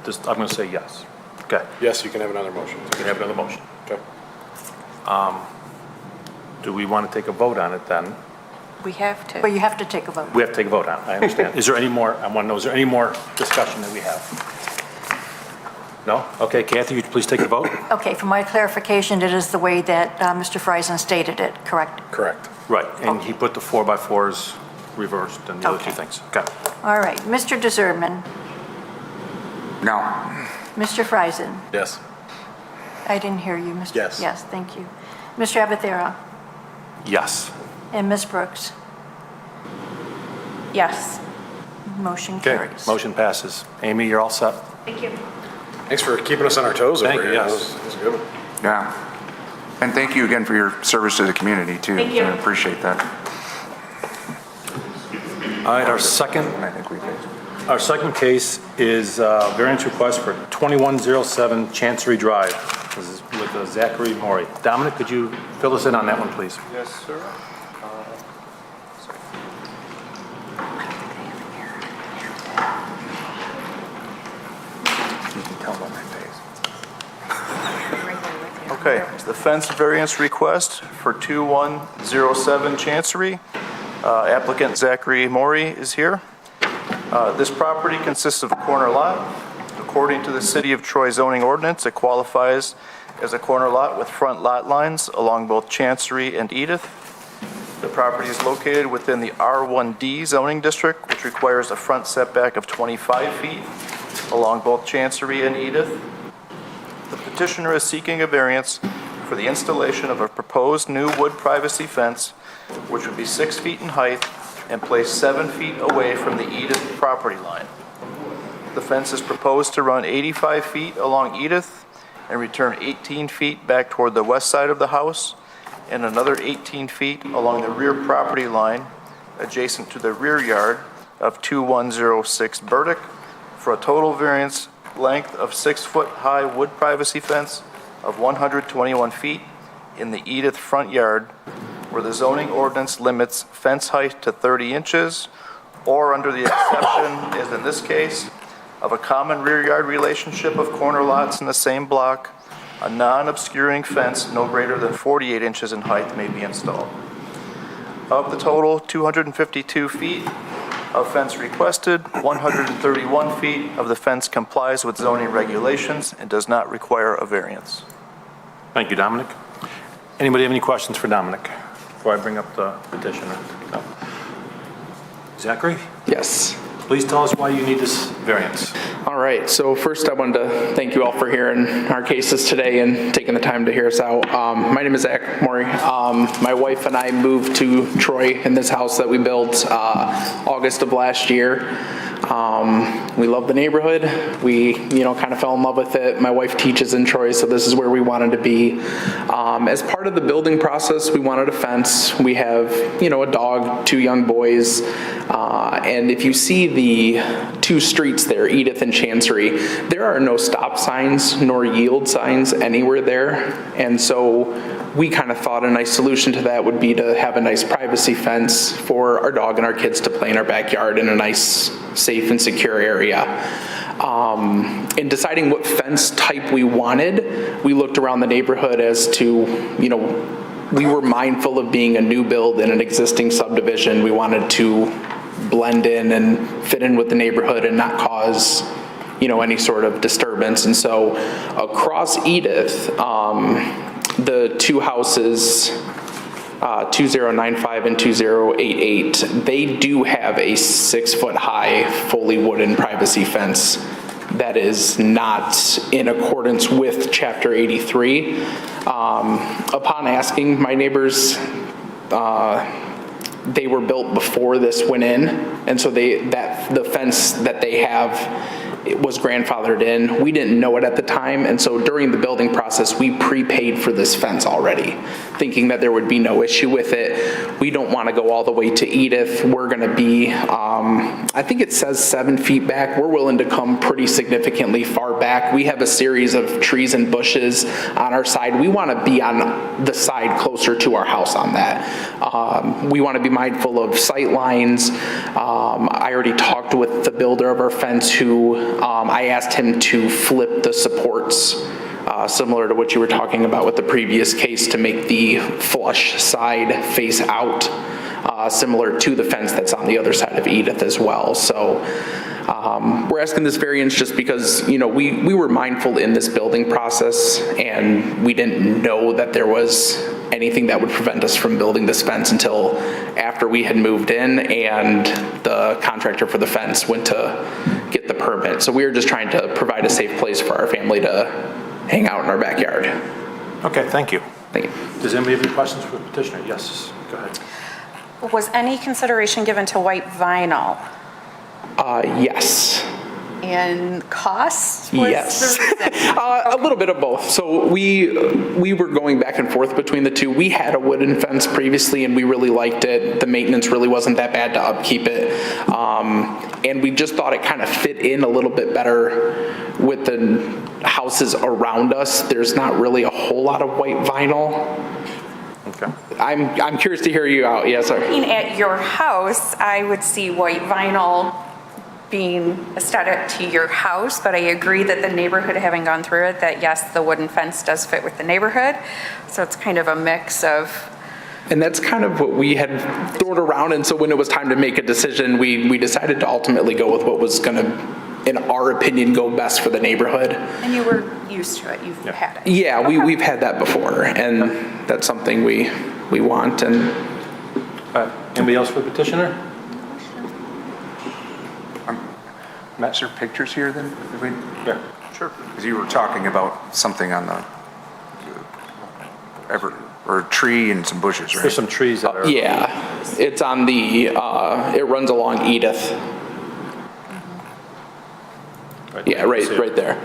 this, I'm going to say yes. Okay. Yes, you can have another motion. We can have another motion. Okay. Do we want to take a vote on it then? We have to. But you have to take a vote. We have to take a vote on it, I understand. Is there any more, I want to know, is there any more discussion that we have? No? Okay, Kathy, would you please take the vote? Okay, for my clarification, it is the way that Mr. Friesen stated it, correct? Correct. Right, and he put the 4x4s reversed and the other two Okay. things. Okay. All right, Mr. Desertman, No. Mr. Friesen, Yes. I didn't hear you, Mr. Yes. Yes, thank you. Mr. Abathera Yes. and Ms. Brooks, Yes. motion Okay, carries. motion passes. Amy, you're all set? Thank you. Thanks for keeping us on our toes over Thank here. you, yes. That was good. Yeah. And thank you again for your service to the community, too. Thank you. I appreciate that. All right, our second And I think we did. Our second case is variance request for 2107 Chancery Drive. This is with Zachary Maury. Dominic, could you fill us in on that one, please? Yes, sir. You can tell by my face. Okay, the fence variance request for 2107 Chancery. Applicant Zachary Maury is here. This property consists of a corner lot. According to the City of Troy zoning ordinance, it qualifies as a corner lot with front lot lines along both Chancery and Edith. The property is located within the R1D zoning district, which requires a front setback of 25 feet along both Chancery and Edith. The petitioner is seeking a variance for the installation of a proposed new wood privacy fence, which would be 6 feet in height and placed 7 feet away from the Edith property line. The fence is proposed to run 85 feet along Edith and return 18 feet back toward the west side of the house and another 18 feet along the rear property line adjacent to the rear yard of 2106 Burdick for a total variance length of 6-foot-high wood privacy fence of 121 feet in the Edith front yard, where the zoning ordinance limits fence height to 30 inches, or under the exception, as in this case, of a common rear yard relationship of corner lots in the same block, a non-obscuring fence no greater than 48 inches in height may be installed. Of the total 252 feet of fence requested, 131 feet of the fence complies with zoning regulations and does not require a variance. Thank you, Dominic. Anybody have any questions for Dominic before I bring up the petitioner? No. Zachary, Yes. please tell us why you need this variance. All right. So first, I wanted to thank you all for hearing our cases today and taking the time to hear us out. My name is Zach Maury. My wife and I moved to Troy in this house that we built August of last year. We love the neighborhood. We, kind of fell in love with it. My wife teaches in Troy, so this is where we wanted to be. As part of the building process, we wanted a fence. We have, a dog, 2 young boys. And if you see the 2 streets there, Edith and Chancery, there are no stop signs nor yield signs anywhere there. And so we kind of thought a nice solution to that would be to have a nice privacy fence for our dog and our kids to play in our backyard in a nice, safe and secure area. In deciding what fence type we wanted, we looked around the neighborhood as to, we were mindful of being a new build in an existing subdivision. We wanted to blend in and fit in with the neighborhood and not cause, any sort of disturbance. And so across Edith, the 2 houses, 2095 and 2088, they do have a 6-foot high, fully wooden privacy fence that is not in accordance with Chapter 83. Upon asking my neighbors, they were built before this went in, and so the fence that they have, it was grandfathered in. We didn't know it at the time, and so during the building process, we prepaid for this fence already, thinking that there would be no issue with it. We don't want to go all the way to Edith. We're going to be, I think it says 7 feet back. We're willing to come pretty significantly far back. We have a series of trees and bushes on our side. We want to be on the side closer to our house on that. We want to be mindful of sight lines. I already talked with the builder of our fence who I asked him to flip the supports similar to what you were talking about with the previous case to make the flush side face out, similar to the fence that's on the other side of Edith as well. So we're asking this variance just because, we were mindful in this building process and we didn't know that there was anything that would prevent us from building this fence until after we had moved in and the contractor for the fence went to get the permit. So we were just trying to provide a safe place for our family to hang out in our backyard. Okay, thank you. Thank you. Does anybody have any questions for the petitioner? Yes, go ahead. Was any consideration given to white vinyl? Yes. And cost? Yes. A little bit of both. So we were going back and forth between the two. We had a wooden fence previously and we really liked it. The maintenance really wasn't that bad to upkeep it. And we just thought it kind of fit in a little bit better with the houses around us. There's not really a whole lot of white vinyl. Okay. I'm curious to hear you out. Yes, sir. Looking at your house, I would see white vinyl being aesthetic to your house, but I agree that the neighborhood, having gone through it, that yes, the wooden fence does fit with the neighborhood. So it's kind of a mix of. And that's kind of what we had thrown around. And so when it was time to make a decision, we decided to ultimately go with what was going to, in our opinion, go best for the neighborhood. And you were used to it, you've had it. Yeah, we've had that before, and that's something we want. And Anybody else for the petitioner? Matt, is there pictures here then? Yeah, sure. Because you were talking about something on the, or a tree and some bushes, right? There's some trees that are. yeah, it's on the, it runs along Edith. Yeah, right there.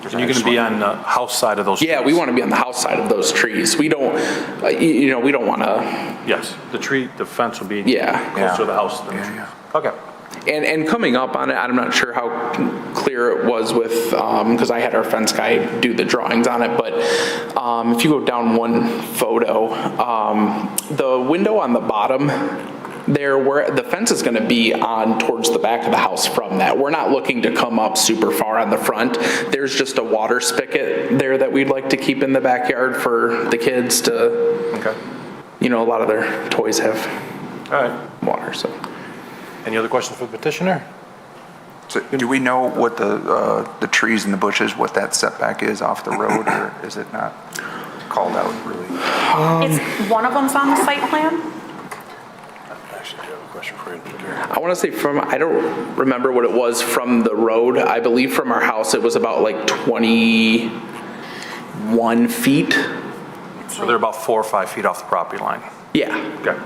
And you're going to be on the house side of those trees? Yeah, we want to be on the house side of those trees. We don't, we don't want to. Yes, the fence will be Yeah. closer to the house than. Yeah. Okay. And coming up on it, I'm not sure how clear it was with, because I had our fence guy do the drawings on it, but if you go down one photo, the window on the bottom there, where the fence is going to be on towards the back of the house from that. We're not looking to come up super far on the front. There's just a water spigot there that we'd like to keep in the backyard for the kids to, Okay. a lot of their toys have All right. water, so. Any other questions for the petitioner? So do we know what the trees and the bushes, what that setback is off the road, or is it not called out really? It's, one of them's on the site plan? Actually, I do have a question for you. I want to say I don't remember what it was from the road. I believe from our house, it was about like 21 feet. So they're about 4 or 5 feet off the property line. Yeah. Okay.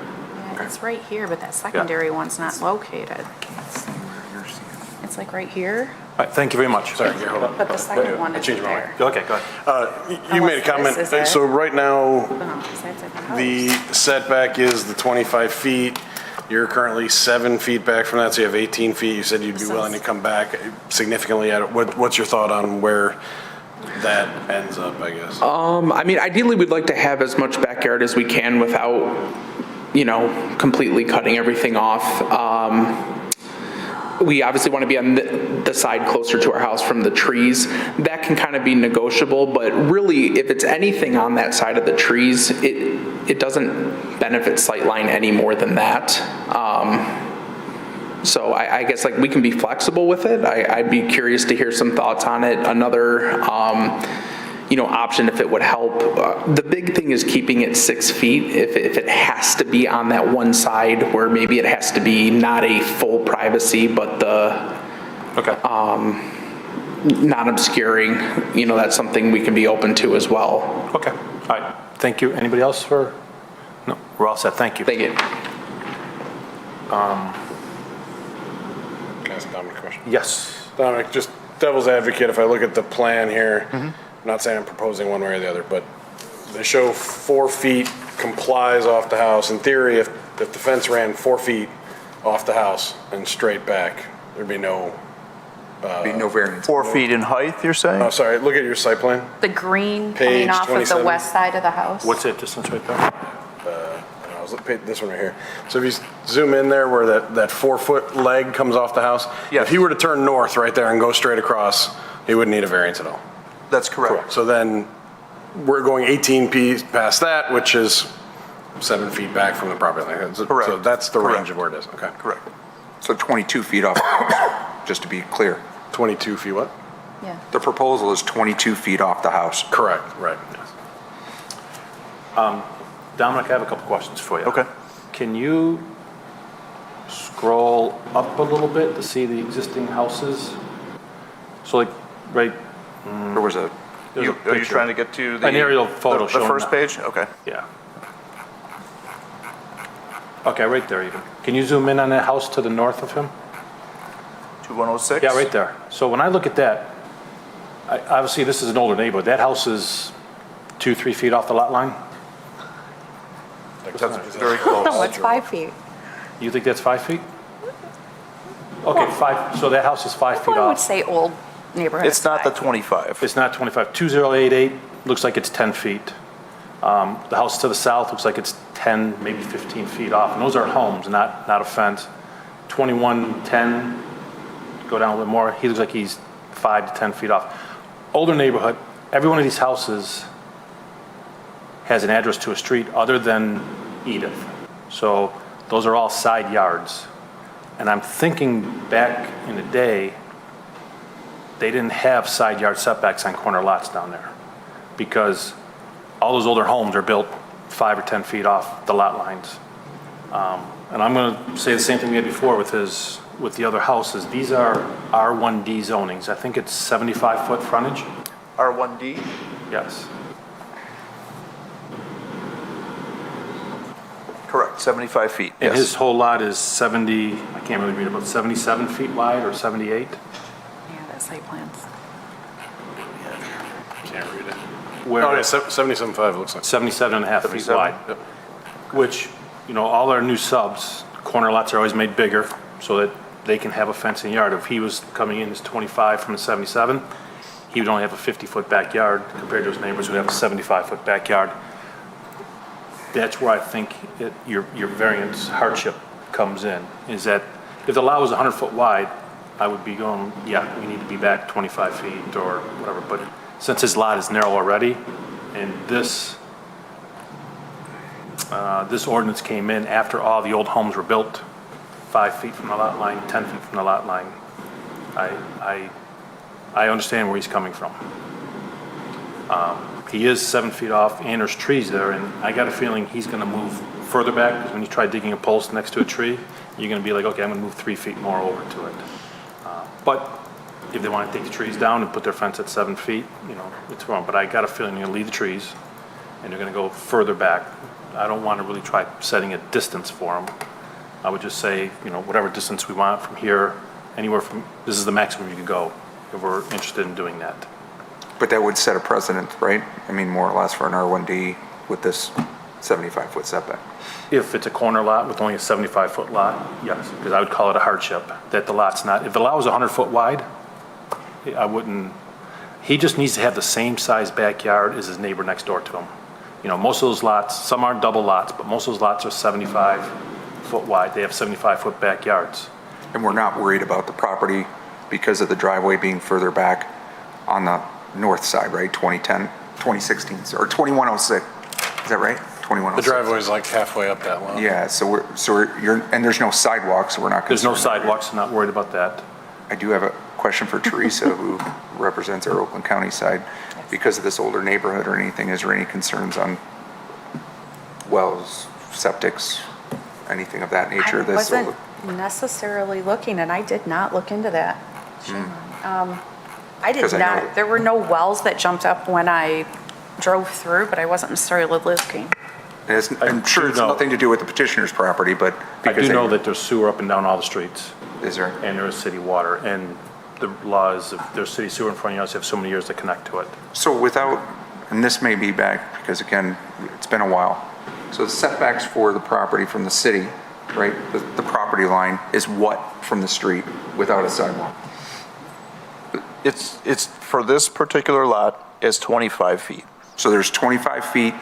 It's right here, but that secondary one's not located. it's like right here, All right, thank you very much. Sorry, hold on. but the second one I is changed my there. Okay, go ahead. You made a comment, Unless this is so right now, On opposite sides of the house. the setback is the 25 feet. You're currently 7 feet back from that, so you have 18 feet. You said you'd be willing to come back significantly at it. What's your thought on where that ends up, I guess? I mean, ideally, we'd like to have as much backyard as we can without, completely cutting everything off. We obviously want to be on the side closer to our house from the trees. That can kind of be negotiable, but really, if it's anything on that side of the trees, it doesn't benefit Sightline any more than that. So I guess like we can be flexible with it. I'd be curious to hear some thoughts on it. Another, option if it would help. The big thing is keeping it 6 feet. If it has to be on that one side where maybe it has to be not a full privacy, but Okay. not obscuring, that's something we can be open to as well. Okay, all right, thank you. Anybody else for? No, we're all set, thank you. Thank you. Can I ask Dominic a question? Yes. Dominic, just devil's advocate, if I look at the plan here, I'm not saying I'm proposing one way or the other, but they show 4 feet complies off the house. In theory, if the fence ran 4 feet off the house and straight back, there'd be no, Be no variance. 4 feet in height, you're saying? oh, sorry, look at your site plan. The green Page coming off of 27. the west side of the house. What's that distance right there? I was looking at this one right here. So if you zoom in there where that 4 foot leg comes off the house, Yes. if he were to turn north right there and go straight across, he wouldn't need a variance at all. That's correct. So then we're going 18 feet past that, which is 7 feet back from the property line. So Correct. that's the Correct. range of where it is, okay. Correct. So 22 feet off the house, just to be clear. 22 feet what? Yeah. The proposal is 22 feet off the house. Correct, right. Dominic, I have a couple questions for you. Okay. Can you scroll up a little bit to see the existing houses? So like, right, There was a, there's a Are you picture. trying to get to the? An aerial photo the showing first that. page? Okay. Yeah. Okay, right there even. Can you zoom in on that house to the north of him? 2106? Yeah, right there. So when I look at that, obviously this is an older neighborhood. That house is 2-3 feet off the lot line? That's very close. No, it's 5 feet. You think that's 5 feet? Okay, 5, so that house is 5 feet I would off. say old neighborhood. It's not the side. 25. It's not 25. 2088 looks like it's 10 feet. The house to the south looks like it's 10, maybe 15 feet off. And those are homes, not a fence. 2110, go down a little more, he looks like he's 5 to 10 feet off. Older neighborhood, every one of these houses has an address to a street other than Edith. So those are all side yards. And I'm thinking back in the day, they didn't have side yard setbacks on corner lots down there because all those older homes are built 5 or 10 feet off the lot lines. And I'm going to say the same thing we had before with the other houses. These are R1D zonings. I think it's 75-foot frontage. R1D? Yes. Correct, 75 feet, And his yes. whole lot is 70, I can't really read it, but 77 feet wide or 78? Yeah, that site plans. Can't read it. Where Oh, yeah, 77.5 it looks like. 77 and a half feet 77? wide. Yep. Which, all our new subs, corner lots are always made bigger so that they can have a fencing yard. If he was coming in as 25 from a 77, he would only have a 50-foot backyard compared to his neighbors who have a 75-foot backyard. That's where I think your variance hardship comes in, is that if the lot was 100-foot wide, I would be going, yeah, we need to be back 25 feet or whatever. But since his lot is narrow already, and this ordinance came in after all the old homes were built, 5 feet from the lot line, 10 feet from the lot line, I understand where he's coming from. He is 7 feet off, and there's trees there, and I got a feeling he's gonna move further back, because when you try digging a post next to a tree, you're gonna be like, okay, I'm gonna move 3 feet more over to it. But if they wanna take the trees down and put their fence at 7 feet, it's wrong, but I got a feeling you're gonna leave the trees, and they're gonna go further back. I don't wanna really try setting a distance for them. I would just say, whatever distance we want from here Anywhere from, this is the maximum you can go if we're interested in doing that. But that would set a precedent, right? I mean, more or less for an R1D with this 75-foot setback. If it's a corner lot with only a 75-foot lot, yes, because I would call it a hardship, that the lot's not, if the lot was 100-foot wide, I wouldn't, he just needs to have the same size backyard as his neighbor next door to him. You know, most of those lots, some aren't double lots, but most of those lots are 75-foot wide. They have 75-foot backyards. And we're not worried about the property because of the driveway being further back on the north side, right? 2016, or 2106. Is that right? 2106. The driveway's like halfway up that long. Yeah, and there's no sidewalks, so we're not There's no concerned. sidewalks, I'm not worried about that. I do have a question for Teresa, who represents our Oakland County side. Because of this older neighborhood or anything, is there any concerns on wells, septics, anything of that nature? I wasn't necessarily looking, and I did not look into that. I did 'Cause I know not, there were no wells that jumped up when I drove through, but I wasn't necessarily looking. I'm sure it's know. nothing to do with the petitioner's property, but I because do know that there's sewer up and down all the streets, is there? and there is city water, and the law is if there's city sewer in front of you, you have so many years to connect to it. So without, and this may be back, because again, it's been a while. So the setbacks for the property from the city, right, the property line is what from the street without a sidewalk? It's, for this particular lot, is 25 feet. So there's 25 feet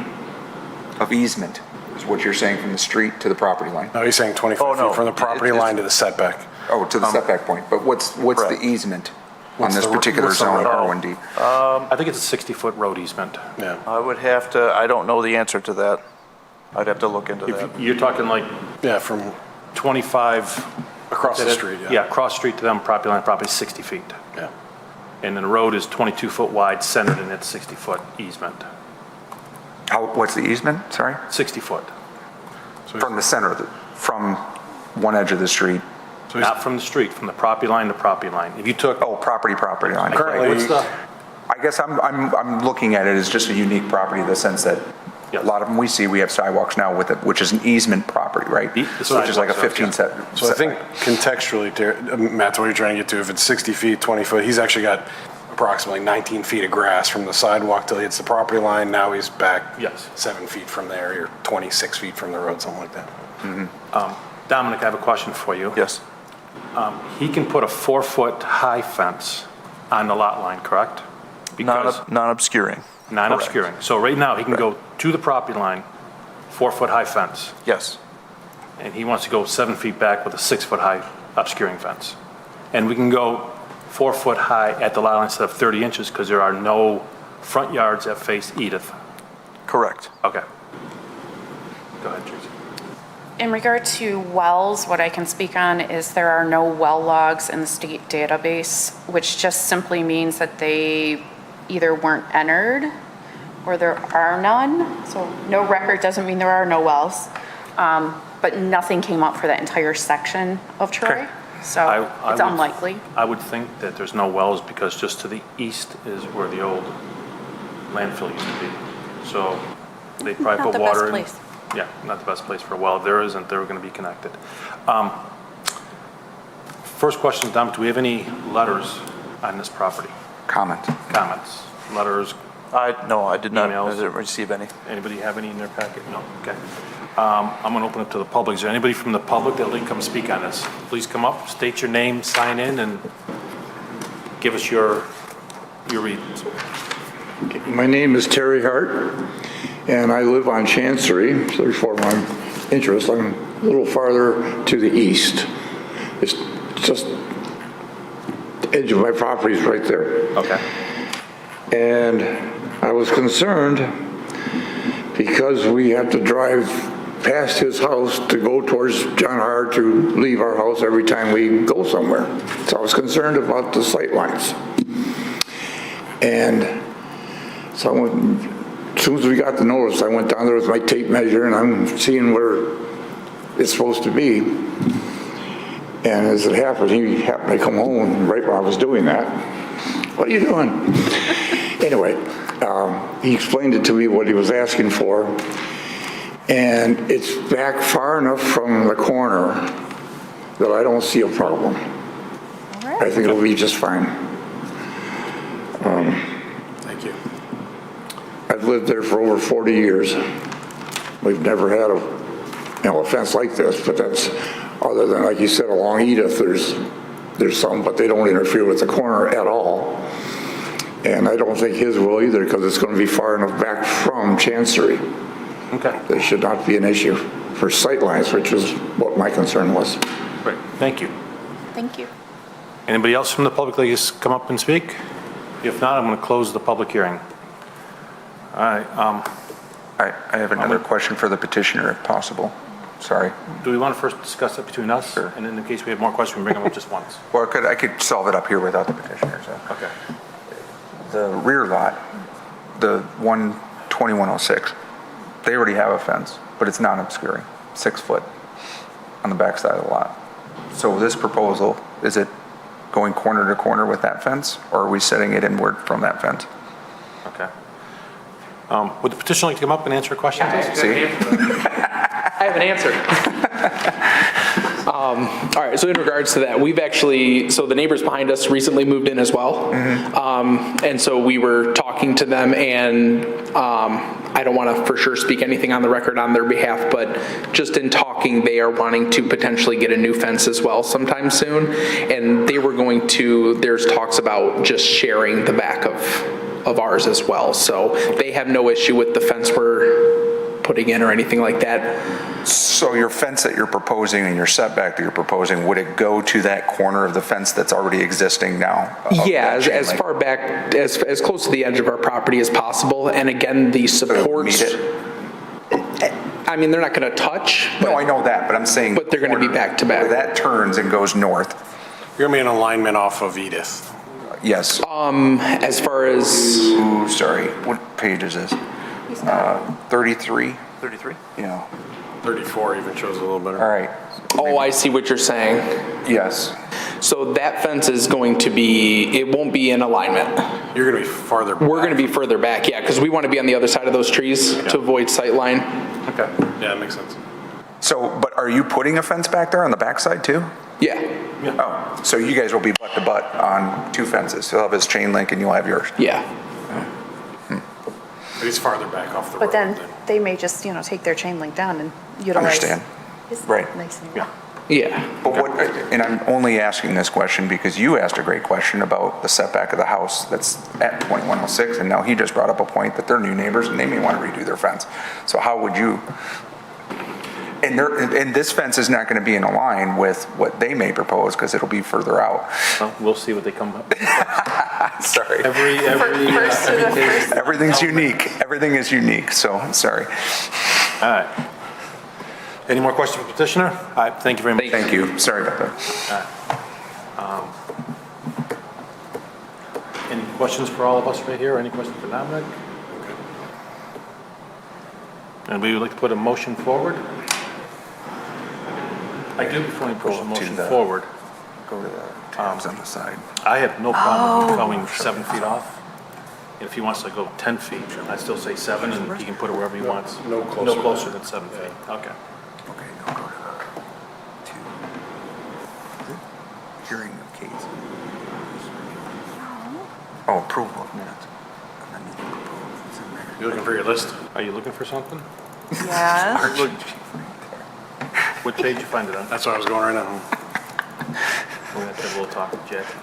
of easement, is what you're saying, from the street to the property line? No, he's saying 25 Oh, no. feet from the property It's- line to the setback. Oh, to the setback point, but what's the Correct. easement on What's this the- particular what's the zone, road? R1D? I think it's a 60-foot road easement. Yeah. I would have to, I don't know the answer to that. I'd have to look into that. If you're talking like Yeah, from 25. across the street, yeah. Yeah, across the street to them, property line, probably 60 feet. Yeah. And then the road is 22-foot wide, centered in that 60-foot easement. What's the easement, sorry? 60 foot. From the center of from one edge of the street? Not from the street, from the property line to property line. If you took, Oh, property line. Currently- what's the, I guess I'm looking at it as just a unique property in the sense that a lot of them we see, we have sidewalks now with it, which is an easement property, right? The Which is like a sidewalks, 15 yeah. set. So I think contextually, Matt, what you're trying to get to, if it's 60 feet, 20 foot, he's actually got approximately 19 feet of grass from the sidewalk till he hits the property line. Now he's back Yes. 7 feet from there, or 26 feet from the road, something like that. Dominic, I have a question for you. Yes, He can put a 4-foot high fence on the lot line, correct? Because non-obscuring. non-obscuring. So right now, he can go to the property line, 4-foot high fence, Yes, and he wants to go 7 feet back with a 6-foot high obscuring fence. And we can go 4 foot high at the lot line instead of 30 inches because there are no front yards that face Edith. correct. Okay. Go ahead, Teresa. In regard to wells, what I can speak on is there are no well logs in the state database, which just simply means that they either weren't entered or there are none. So no record doesn't mean there are no wells. But nothing came up for that entire section of Troy. Okay. So I it's would- unlikely. I would think that there's no wells because just to the east is where the old landfill used to be. So they probably Not put the water best in. place. Yeah, not the best place for a well. If there isn't, they're going to be connected. First question, Dom, do we have any letters on this property? Comment. Comments, letters, No, I did not, I Emails. didn't receive any. anybody have any in their packet? No, okay. I'm going to open it to the public. Is there anybody from the public that would like to come speak on this? Please come up, state your name, sign in, and give us your reasons. My name is Terry Hart, and I live on Chancery, so therefore my interest, I'm a little farther to the east. It's just, the edge of my property is right there. Okay. And I was concerned because we have to drive past his house to go towards John Hart to leave our house every time we go somewhere. So I was concerned about the sight lines. And so I went, as soon as we got the notice, I went down there with my tape measure and I'm seeing where it's supposed to be. And as it happened, he happened to come home right while I was doing that. What are you doing? Anyway, he explained it to me what he was asking for. And it's back far enough from the corner that I don't see a problem. I think it'll be just fine. Thank you. I've lived there for over 40 years. We've never had a fence like this, but that's, other than, like you said, along Edith, there's some, but they don't interfere with the corner at all. And I don't think his will either, because it's going to be far enough back from Chancery. Okay, There should not be an issue for sightlines, which is what my concern was. great, thank you. Thank you. Anybody else from the public that has come up and speak? If not, I'm going to close the public hearing. All right, I have another question for the petitioner, if possible. Sorry. do we want to first discuss it between us? Sure. And in case we have more questions, we bring them up just once. Well, I could solve it up here without the petitioner, so. Okay. The rear lot, the 12106, they already have a fence, but it's non-obscuring, 6 foot on the back side of the lot. So this proposal, is it going corner to corner with that fence, or are we setting it inward from that fence? Okay. Would the petitioner like to come up and answer a question, please? See? I have an answer. All right, so in regards to that, we've actually, so the neighbors behind us recently moved in as well. And so we were talking to them, and I don't want to for sure speak anything on the record on their behalf, but just in talking, they are wanting to potentially get a new fence as well sometime soon. And they were going to, there's talks about just sharing the back of ours as well. So they have no issue with the fence we're putting in or anything like that. So your fence that you're proposing and your setback that you're proposing, would it go to that corner of the fence that's already existing now? Yeah, as far back, as close to the edge of our property as possible. And again, the supports, meet it? I mean, they're not going to touch. No, I know that, but I'm saying. But they're gonna be back to back. Where that turns and goes north, You're going to be in alignment off of Edith. yes. As far as, Ooh, sorry, what page is this? 33? 33? Yeah, 34 even shows a little better. all right, oh, I see what you're saying. yes. So that fence is going to be, it won't be in alignment. You're going to be farther back. We're going to be further back, yeah, because we want to be on the other side of those trees to avoid sight line. Okay. Yeah, that makes sense. So, but are you putting a fence back there on the backside too? Yeah, Oh, so you guys will be butt to butt on 2 fences. He'll have his chain link and you'll have yours. yeah. But he's farther back off the road. But then they may just, take their chain link down and utilize. Understand. his Right. nice thing. Yeah. Yeah. But what, and I'm only asking this question because you asked a great question about the setback of the house that's at 2106, and now he just brought up a point that they're new neighbors and they may want to redo their fence. So how would you, and this fence is not going to be in line with what they may propose because it'll be further out. Well, we'll see what they come up with. Sorry. First to the first. Everything's unique. Everything is unique, so sorry. All right. Any more questions for petitioner? All right, thank you very much. Thank you. Sorry about that. Any questions for all of us right here? Any questions for Dominic? And we would like to put a motion forward? I do, before we push the motion forward, Go to the tabs on the side. I have no problem with going 7 feet off. If he wants to go 10 feet, I'd still say 7, and he can put it wherever he wants. No closer. No closer than 7 feet. Okay. Okay, now go to hearing of case. Oh, approval of minutes. Amendment proposed. It's in there. You looking for your list? Are you looking for something? Yes. What page you find it on? That's where I was going right now. We're going to have a little talk with Jackie.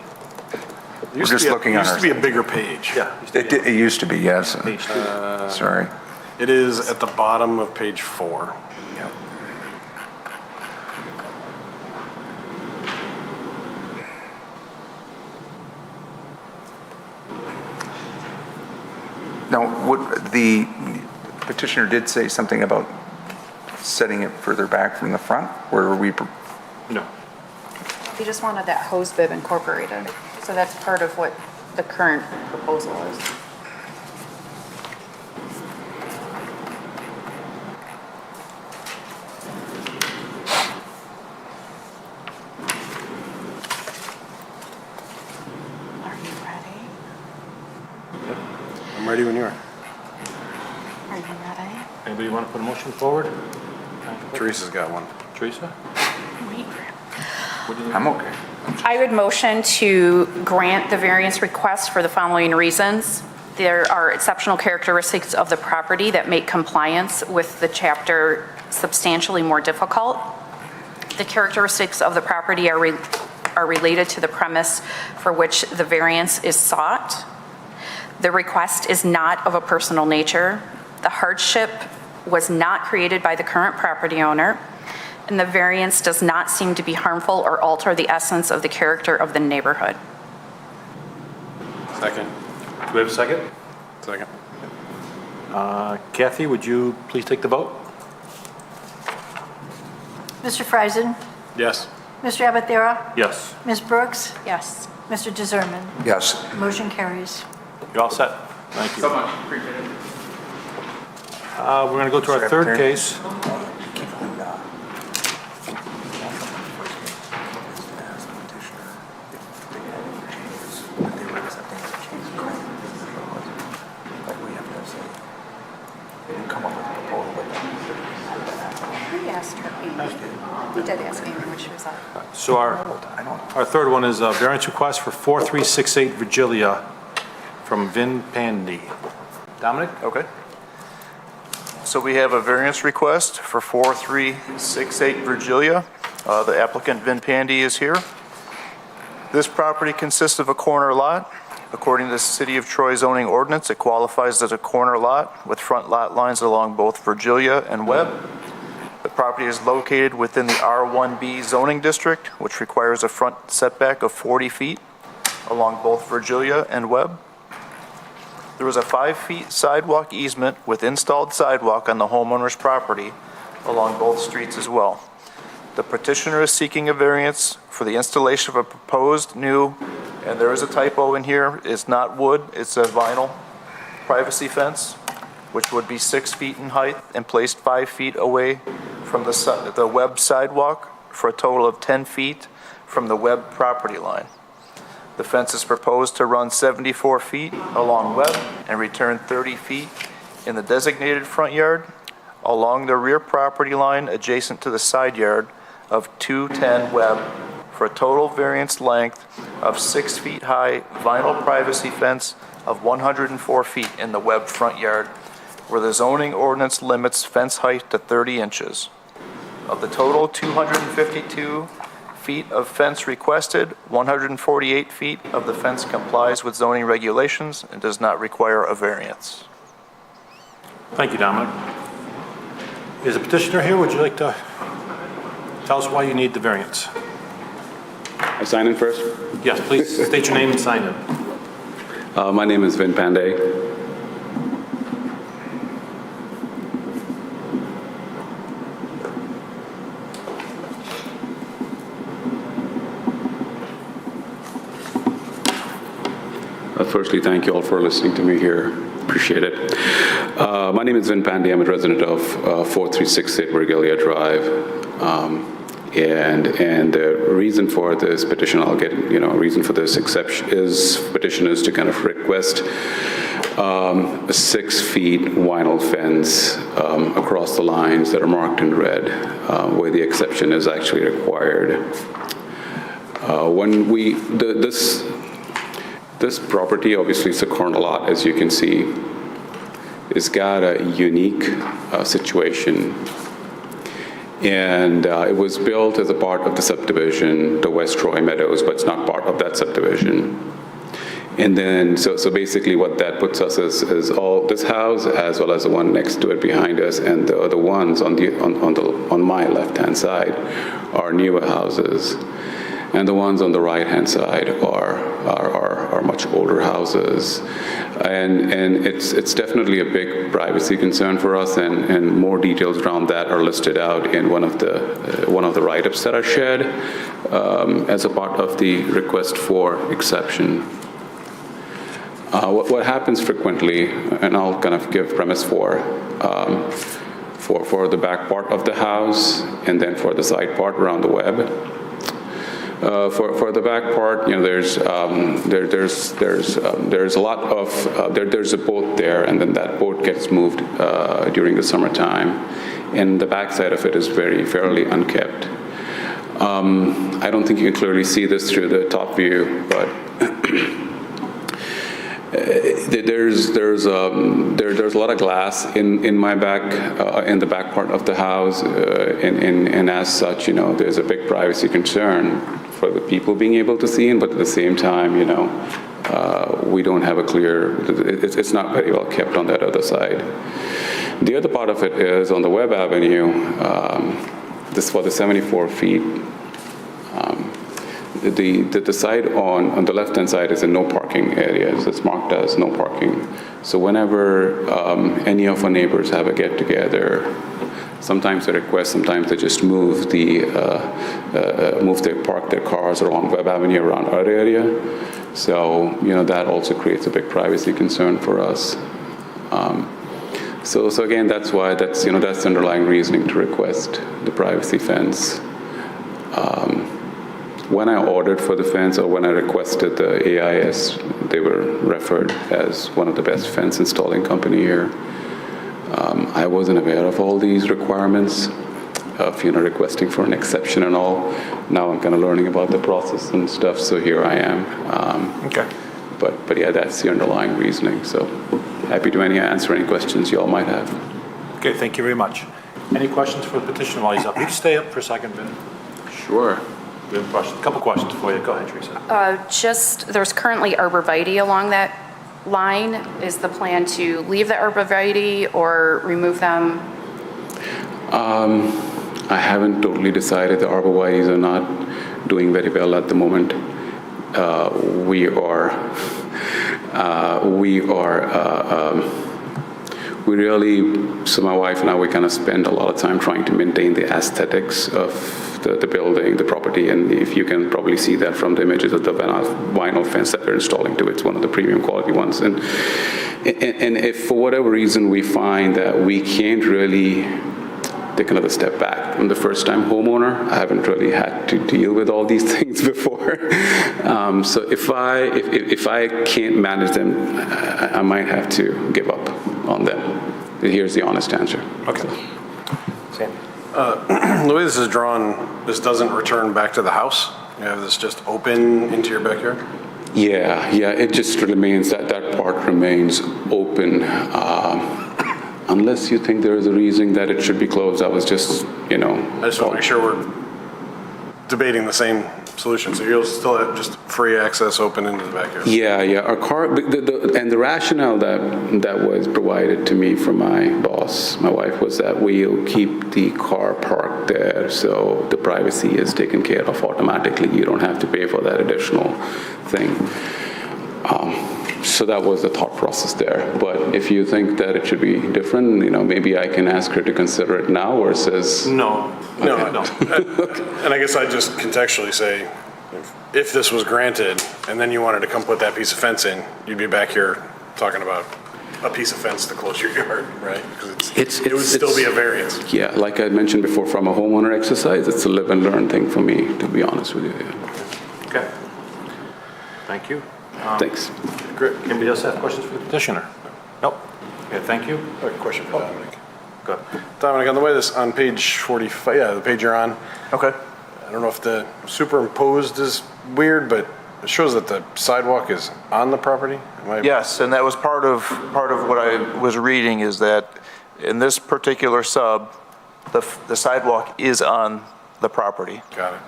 It used just to be looking on used our- to be a bigger page. Yeah. It used to be, yes. Page 2. Sorry. It is at the bottom of page 4. Yep. Now, what, the petitioner did say something about setting it further back from the front, where we, No. We just wanted that hose bib incorporated, so that's part of what the current proposal is. Are you ready? I'm ready when you are. Are you ready? Anybody want to put a motion forward? Teresa's got one. Teresa? Wait for it. What do you I'm okay. I would motion to grant the variance request for the following reasons. There are exceptional characteristics of the property that make compliance with the chapter substantially more difficult. The characteristics of the property are related to the premise for which the variance is sought. The request is not of a personal nature. The hardship was not created by the current property owner, and the variance does not seem to be harmful or alter the essence of the character of the neighborhood. Second. Do we have a second? Second. Kathy, would you please take the vote? Mr. Freisen? Yes. Mr. Abathera? Yes. Ms. Brooks? Yes. Mr. DeZerman? Yes. Motion carries. You're all set? Thank you. So much, appreciate it. We're going to go to our third case. We asked her, Amy. We did ask Amy when she was up. So our third one is a variance request for 4368 Virgilia from Vin Pandy. Dominic? Okay. So we have a variance request for 4368 Virgilia. The applicant, Vin Pandy, is here. This property consists of a corner lot. According to the City of Troy zoning ordinance, it qualifies as a corner lot with front lot lines along both Virgilia and Webb. The property is located within the R1B zoning district, which requires a front setback of 40 feet along both Virgilia and Webb. There is a 5-foot sidewalk easement with installed sidewalk on the homeowner's property along both streets as well. The petitioner is seeking a variance for the installation of a proposed new, and there is a typo in here, it's not wood, it's a vinyl privacy fence, which would be 6 feet in height and placed 5 feet away from the Webb sidewalk for a total of 10 feet from the Webb property line. The fence is proposed to run 74 feet along Webb and return 30 feet in the designated front yard along the rear property line adjacent to the side yard of 210 Webb for a total variance length of 6 feet high vinyl privacy fence of 104 feet in the Webb front yard, where the zoning ordinance limits fence height to 30 inches. Of the total 252 feet of fence requested, 148 feet of the fence complies with zoning regulations and does not require a variance. Thank you, Dominic. Is the petitioner here? Would you like to tell us why you need the variance? I sign in first? Yes, please state your name and sign in. My name is Vin Panday. Firstly, thank you all for listening to me here. Appreciate it. My name is Vin Pandy. I'm a resident of 4368 Virgilia Drive. And the reason for this petition, I'll get, reason for this exception is petition is to kind of request a 6 feet vinyl fence across the lines that are marked in red, where the exception is actually required. This property, obviously it's a corner lot, as you can see. It's got a unique situation. And it was built as a part of the subdivision, the West Troy Meadows, but it's not part of that subdivision. And then, so basically what that puts us is all this house, as well as the one next to it behind us, and the other ones on my left-hand side are newer houses. And the ones on the right-hand side are much older houses. And it's definitely a big privacy concern for us, and more details around that are listed out in one of the write-ups that are shared as a part of the request for exception. What happens frequently, and I'll kind of give premise for the back part of the house, and then for the side part around the Webb. For the back part, there's a lot of there's a boat there, and then that boat gets moved during the summertime, and the back side of it is fairly unkept. I don't think you can clearly see this through the top view, but there's a lot of glass in my back, in the back part of the house, and as such, there's a big privacy concern for the people being able to see in, but at the same time, we don't have a clear, it's not very well kept on that other side. The other part of it is on the Webb Avenue, this for the 74 feet, the side on the left-hand side is a no parking area. It's marked as no parking. So whenever any of our neighbors have a get-together, sometimes they request, sometimes they just move park their cars along Webb Avenue around our area. So, that also creates a big privacy concern for us. So again, that's the underlying reasoning to request the privacy fence. When I ordered for the fence, or when I requested the AIS, they were referred as one of the best fence installing company here. I wasn't aware of all these requirements of, requesting for an exception and all. Now I'm kind of learning about the process and stuff, so here I am. Okay. But yeah, that's the underlying reasoning. So happy to answer any questions you all might have. Okay, thank you very much. Any questions for the petitioner while he's up? You can stay up for a second, Ben. Sure. We have a couple questions for you. Go ahead, Teresa. There's currently arborvitae along that line. Is the plan to leave the arborvitae or remove them? I haven't totally decided. The arborvitaes are not doing very well at the moment. So my wife and I, we kind of spend a lot of time trying to maintain the aesthetics of the building, the property, and if you can probably see that from the images of the vinyl fence that we're installing to it, it's one of the premium quality ones. And if for whatever reason we find that we can't really take another step back. I'm the first-time homeowner. I haven't really had to deal with all these things before. So if I can't manage them, I might have to give up on them. Here's the honest answer. Okay. Sam? The way this is drawn, this doesn't return back to the house? You have this just open into your backyard? Yeah, it just remains, that part remains open. Unless you think there is a reason that it should be closed, I was just, I just want to make sure we're debating the same solution. So you'll still have just free access open into the backyard? Yeah, our car, and the rationale that was provided to me from my boss, my wife, was that we'll keep the car parked there, so the privacy is taken care of automatically. You don't have to pay for that additional thing. So that was the thought process there. But if you think that it should be different, maybe I can ask her to consider it now versus... No. And I guess I'd just contextually say, if this was granted, and then you wanted to come put that piece of fence in, you'd be back here talking about a piece of fence to close your yard, right? Because it would still be a variance. Yeah, like I mentioned before, from a homeowner exercise, it's a live and learn thing for me, to be honest with you. Yeah. Okay. Thank you. Thanks. Great. Anybody else have questions for the petitioner? Nope. Okay, thank you. I have a question for Dominic. Go ahead. Dominic, on the way this, on page 45, the page you're on. Okay. I don't know if the superimposed is weird, but it shows that the sidewalk is on the property? Yes, and that was part of what I was reading, is that in this particular sub, the sidewalk is on the property. Got it.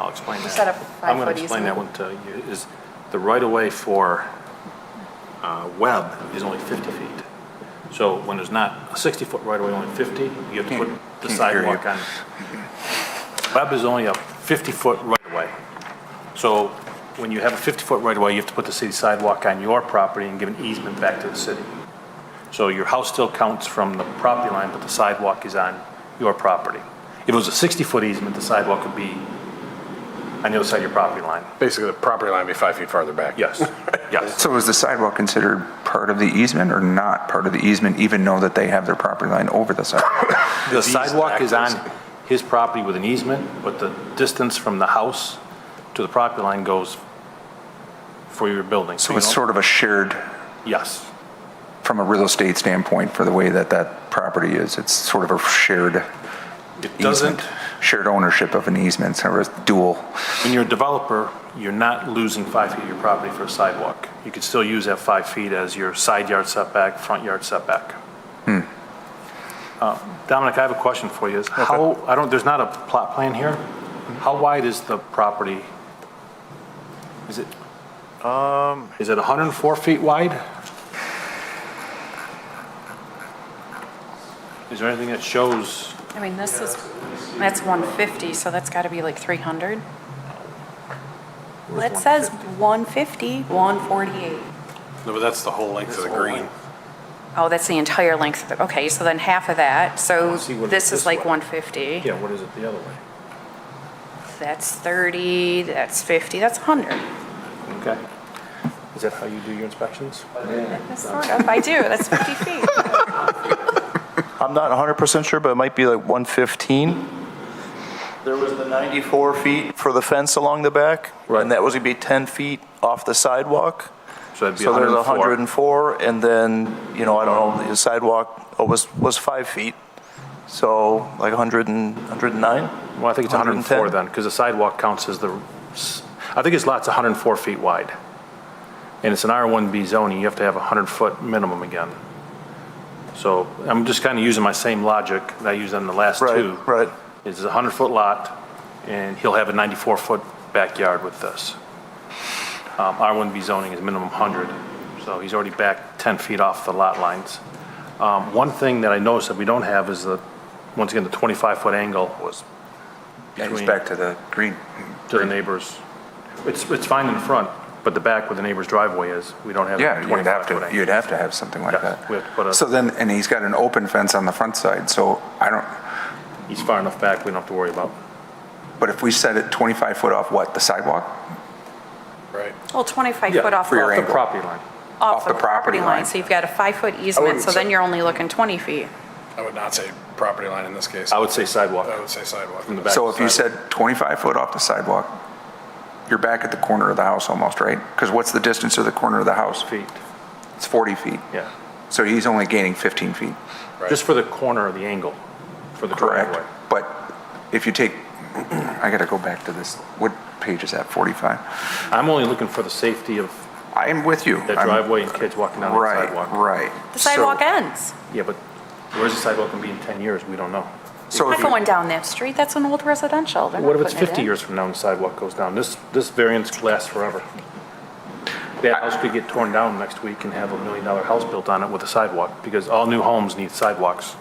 I'll explain that. Instead of I'm going 5 foot to explain that easement. one to you. Is the right-of-way for Webb is only 50 feet. So when there's not a 60-foot right-of-way, only 50, you have to put the sidewalk on. Webb is only a 50-foot right-of-way. So when you have a 50-foot right-of-way, you have to put the city sidewalk on your property and give an easement back to the city. So your house still counts from the property line, but the sidewalk is on your property. If it was a 60-foot easement, the sidewalk would be on the other side of your property line. Basically, the property line would be 5 feet farther back. Yes, yes. So is the sidewalk considered part of the easement or not part of the easement, even though that they have their property line over the sidewalk? The sidewalk is on his property with an easement, but the distance from the house to the property line goes for your building. So it's sort of a shared, Yes. from a real estate standpoint, for the way that that property is, it's sort of a shared It doesn't, easement. shared ownership of an easement, or a dual. When you're a developer, you're not losing 5 feet of your property for a sidewalk. You could still use that 5 feet as your side yard setback, front yard setback. Dominic, I have a question for you. Is there's not a plot plan here. How wide is the property? Is it 104 feet wide? Is there anything that shows? I mean, that's 150, so that's got to be like 300. Well, it says 150, 148. No, but that's the whole length of the green. Oh, that's the entire length of the, okay, so then half of that, so See what this it's is like way. 150. Yeah, what is it the other way? That's 30, that's 50, that's 100. Okay. Is that how you do your inspections? Sort of, I do, that's 50 feet. I'm not 100% sure, but it might be like 115. There was the 94 feet for the fence along the back, Right. and that was going to be 10 feet off the sidewalk. So that'd be So there's 104. 104, and then, I don't know, the sidewalk was 5 feet, so like 109? Well, I think it's 104 then, because the sidewalk counts as I think his lot's 104 feet wide. And it's an R1B zoning, you have to have a 100-foot minimum again. So I'm just kind of using my same logic that I used on the last two. Right. It's a 100-foot lot, and he'll have a 94-foot backyard with this. R1B zoning is minimum 100, so he's already back 10 feet off the lot lines. One thing that I noticed that we don't have is once again, the 25-foot angle was Yeah, he's between back to the green. to the neighbors. It's fine in the front, but the back where the neighbor's driveway is, we don't have a Yeah, 25-foot angle. you'd have to have something like Yes, that. we have to put a- So then, and he's got an open fence on the front side, so He's far enough back, we don't have to worry about. but if we set it 25 foot off what, the sidewalk? Right. Well, 25 Yeah, foot off for your Off the angle. property line. off the property line. So you've got a 5-foot easement, so then you're only looking 20 feet. I would not say property line in this case. I would say sidewalk. I would say sidewalk. From the back So of if the you sidewalk. said 25 foot off the sidewalk, you're back at the corner of the house almost, right? Because what's the distance to the corner of the house? Feet, It's 40 feet. yeah. So he's only gaining 15 feet. Just for the corner of the angle, for the Correct. driveway. But if you take, I gotta go back to this, what page is that, 45? I'm only looking for the safety of I am with you. that I'm- driveway and kids walking down the Right, sidewalk. right. The sidewalk So- ends. Yeah, but where's the sidewalk gonna be in 10 years? We don't know. So Not if you, going down that street, that's an old residential. They're What not if it's putting it 50 in. years from now and the sidewalk goes down? This variance lasts forever. That house could get torn down next week and have $1 million house built on it with a sidewalk, because all new homes need sidewalks.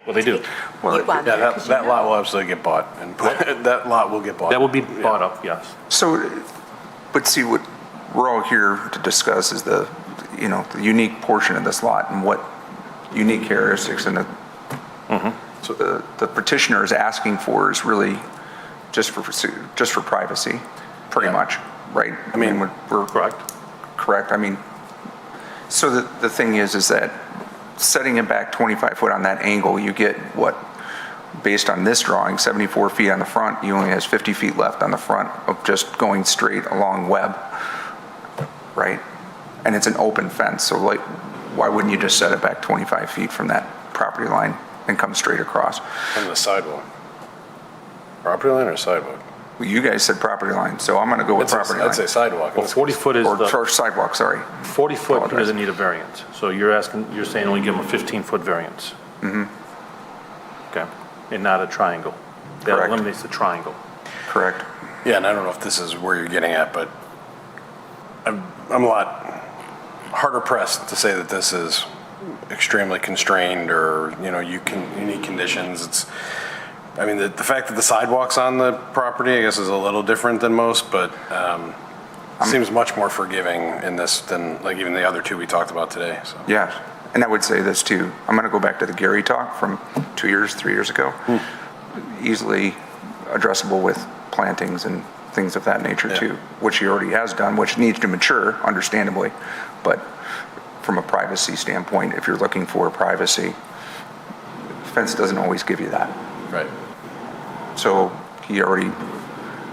Well, they do. You want Yeah, that, 'cause you that know. lot will absolutely get bought, and that lot will get bought. That will be bought up, yes. so, but see, what we're all here to discuss is the unique portion of this lot and what unique characteristics and so the petitioner is asking for is really just for privacy, pretty much, right? I mean, we're Correct. correct. I mean, so the thing is that setting it back 25 foot on that angle, you get what, based on this drawing, 74 feet on the front, he only has 50 feet left on the front of just going straight along Webb, right? And it's an open fence, so like, why wouldn't you just set it back 25 feet from that property line and come straight across? On the sidewalk. Property line or sidewalk? Well, you guys said property line, so I'm gonna go with property line. I'd say sidewalk. Well, 40 foot is Or sidewalk, sorry. 40 foot, he Apologize. doesn't need a variance. So you're saying only give him a 15-foot variance? Mm-hmm. Okay, and not a triangle. That Correct. eliminates the triangle. Correct. Yeah, and I don't know if this is where you're getting at, but I'm a lot harder pressed to say that this is extremely constrained or, unique conditions. I mean, the fact that the sidewalk's on the property, I guess, is a little different than most, but seems much more forgiving in this than like even the other two we talked about today, so. Yeah, and I would say this too. I'm going to go back to the Gary talk from 3 years ago. Easily addressable with plantings and things of that nature Yeah. too, which he already has done, which needs to mature, understandably. But from a privacy standpoint, if you're looking for privacy, fence doesn't always give you that. Right. So he already,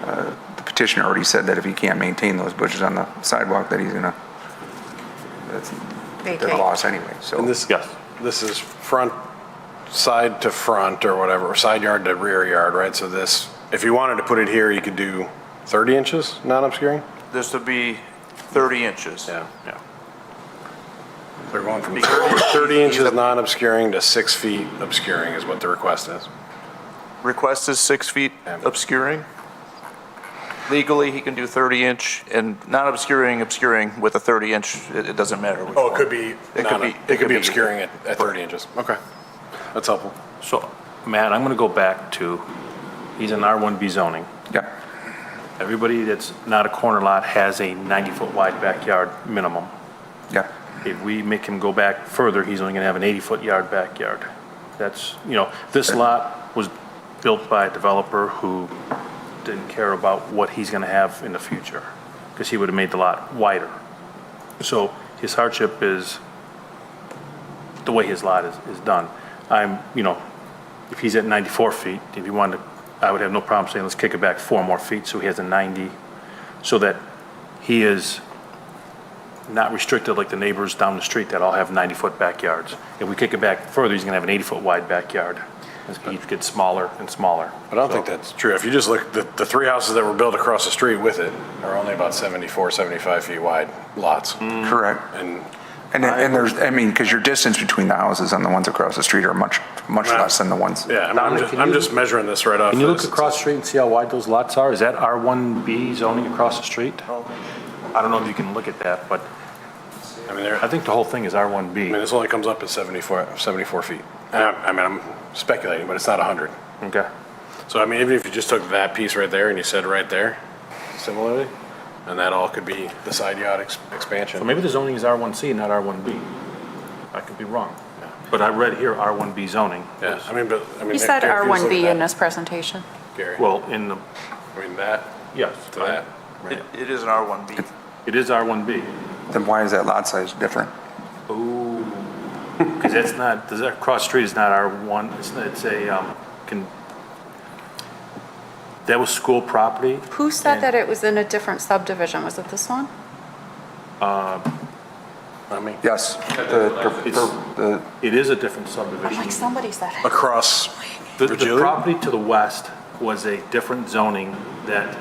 the petitioner already said that if he can't maintain those bushes on the sidewalk, that he's gonna, they're Vacate. lost anyway, so. And this, Yes. this is front side to front or whatever, or side yard to rear yard, right? So this, if you wanted to put it here, you could do 30 inches non-obscuring? This would be 30 inches. Yeah. They're going from 30 inches non-obscuring to 6 feet obscuring is what the request is. Request is 6 feet obscuring. Legally, he can do 30 inch, and non-obscuring, obscuring with a 30 inch, it doesn't matter. which Oh, one. it could be, it could be obscuring at 30 inches. Okay, that's helpful. So, Matt, I'm going to go back to, he's in R1B zoning. Yep. Everybody that's not a corner lot has a 90-foot wide backyard minimum. Yep. If we make him go back further, he's only going to have an 80-foot yard backyard. That's, this lot was built by a developer who didn't care about what he's going to have in the future, because he would have made the lot wider. So his hardship is the way his lot is done. If he's at 94 feet, if he wanted to, I would have no problem saying, let's kick it back 4 more feet, so he has a 90, so that he is not restricted like the neighbors down the street that all have 90-foot backyards. If we kick it back further, he's going to have an 80-foot wide backyard. As he gets smaller and smaller. I don't think that's true. If you just look, the 3 houses that were built across the street with it are only about 74, 75 feet wide lots. Correct. And And there's, because your distance between the houses and the ones across the street are much less than the ones. yeah, I'm just measuring this right off. Can you look this. across the street and see how wide those lots are? Is that R1B zoning across the street? I don't know if you can look at that, but I think the whole thing is R1B. this only comes up at 74 feet. And I'm speculating, but it's not 100. Okay. So even if you just took that piece right there and you said right there, similarly, and that all could be the side yard expansion. So maybe the zoning is R1C, not R1B. I could be wrong. But I read here R1B zoning. Yeah, He said Gary, if you just look R1B at in that, his presentation. Gary, Well, in the, that yes. to that. It is an R1B. It is R1B. Then why is that lot size different? Ooh. Because that's not, that cross street is not R1, that was school property. Who said And- that it was in a different subdivision? Was it this one? Yes. It is a different subdivision. Like somebody said it. Across The Virgilia? property to the west was a different zoning that,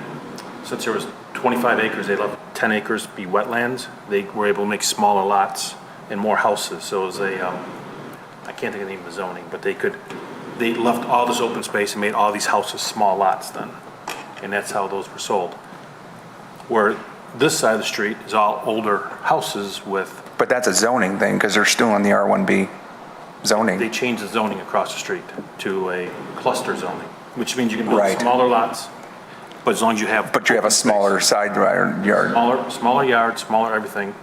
since there was 25 acres, they let 10 acres be wetlands. They were able to make smaller lots and more houses. So it was I can't think of the name of the zoning, but they left all this open space and made all these houses small lots then. And that's how those were sold. Where this side of the street is all older houses with, But that's a zoning thing, because they're still in the R1B they zoning. changed the zoning across the street to a cluster zoning, which means you can build Right. smaller lots, but as long as you have. But you have a open space. smaller side yard, Smaller yard, smaller everything,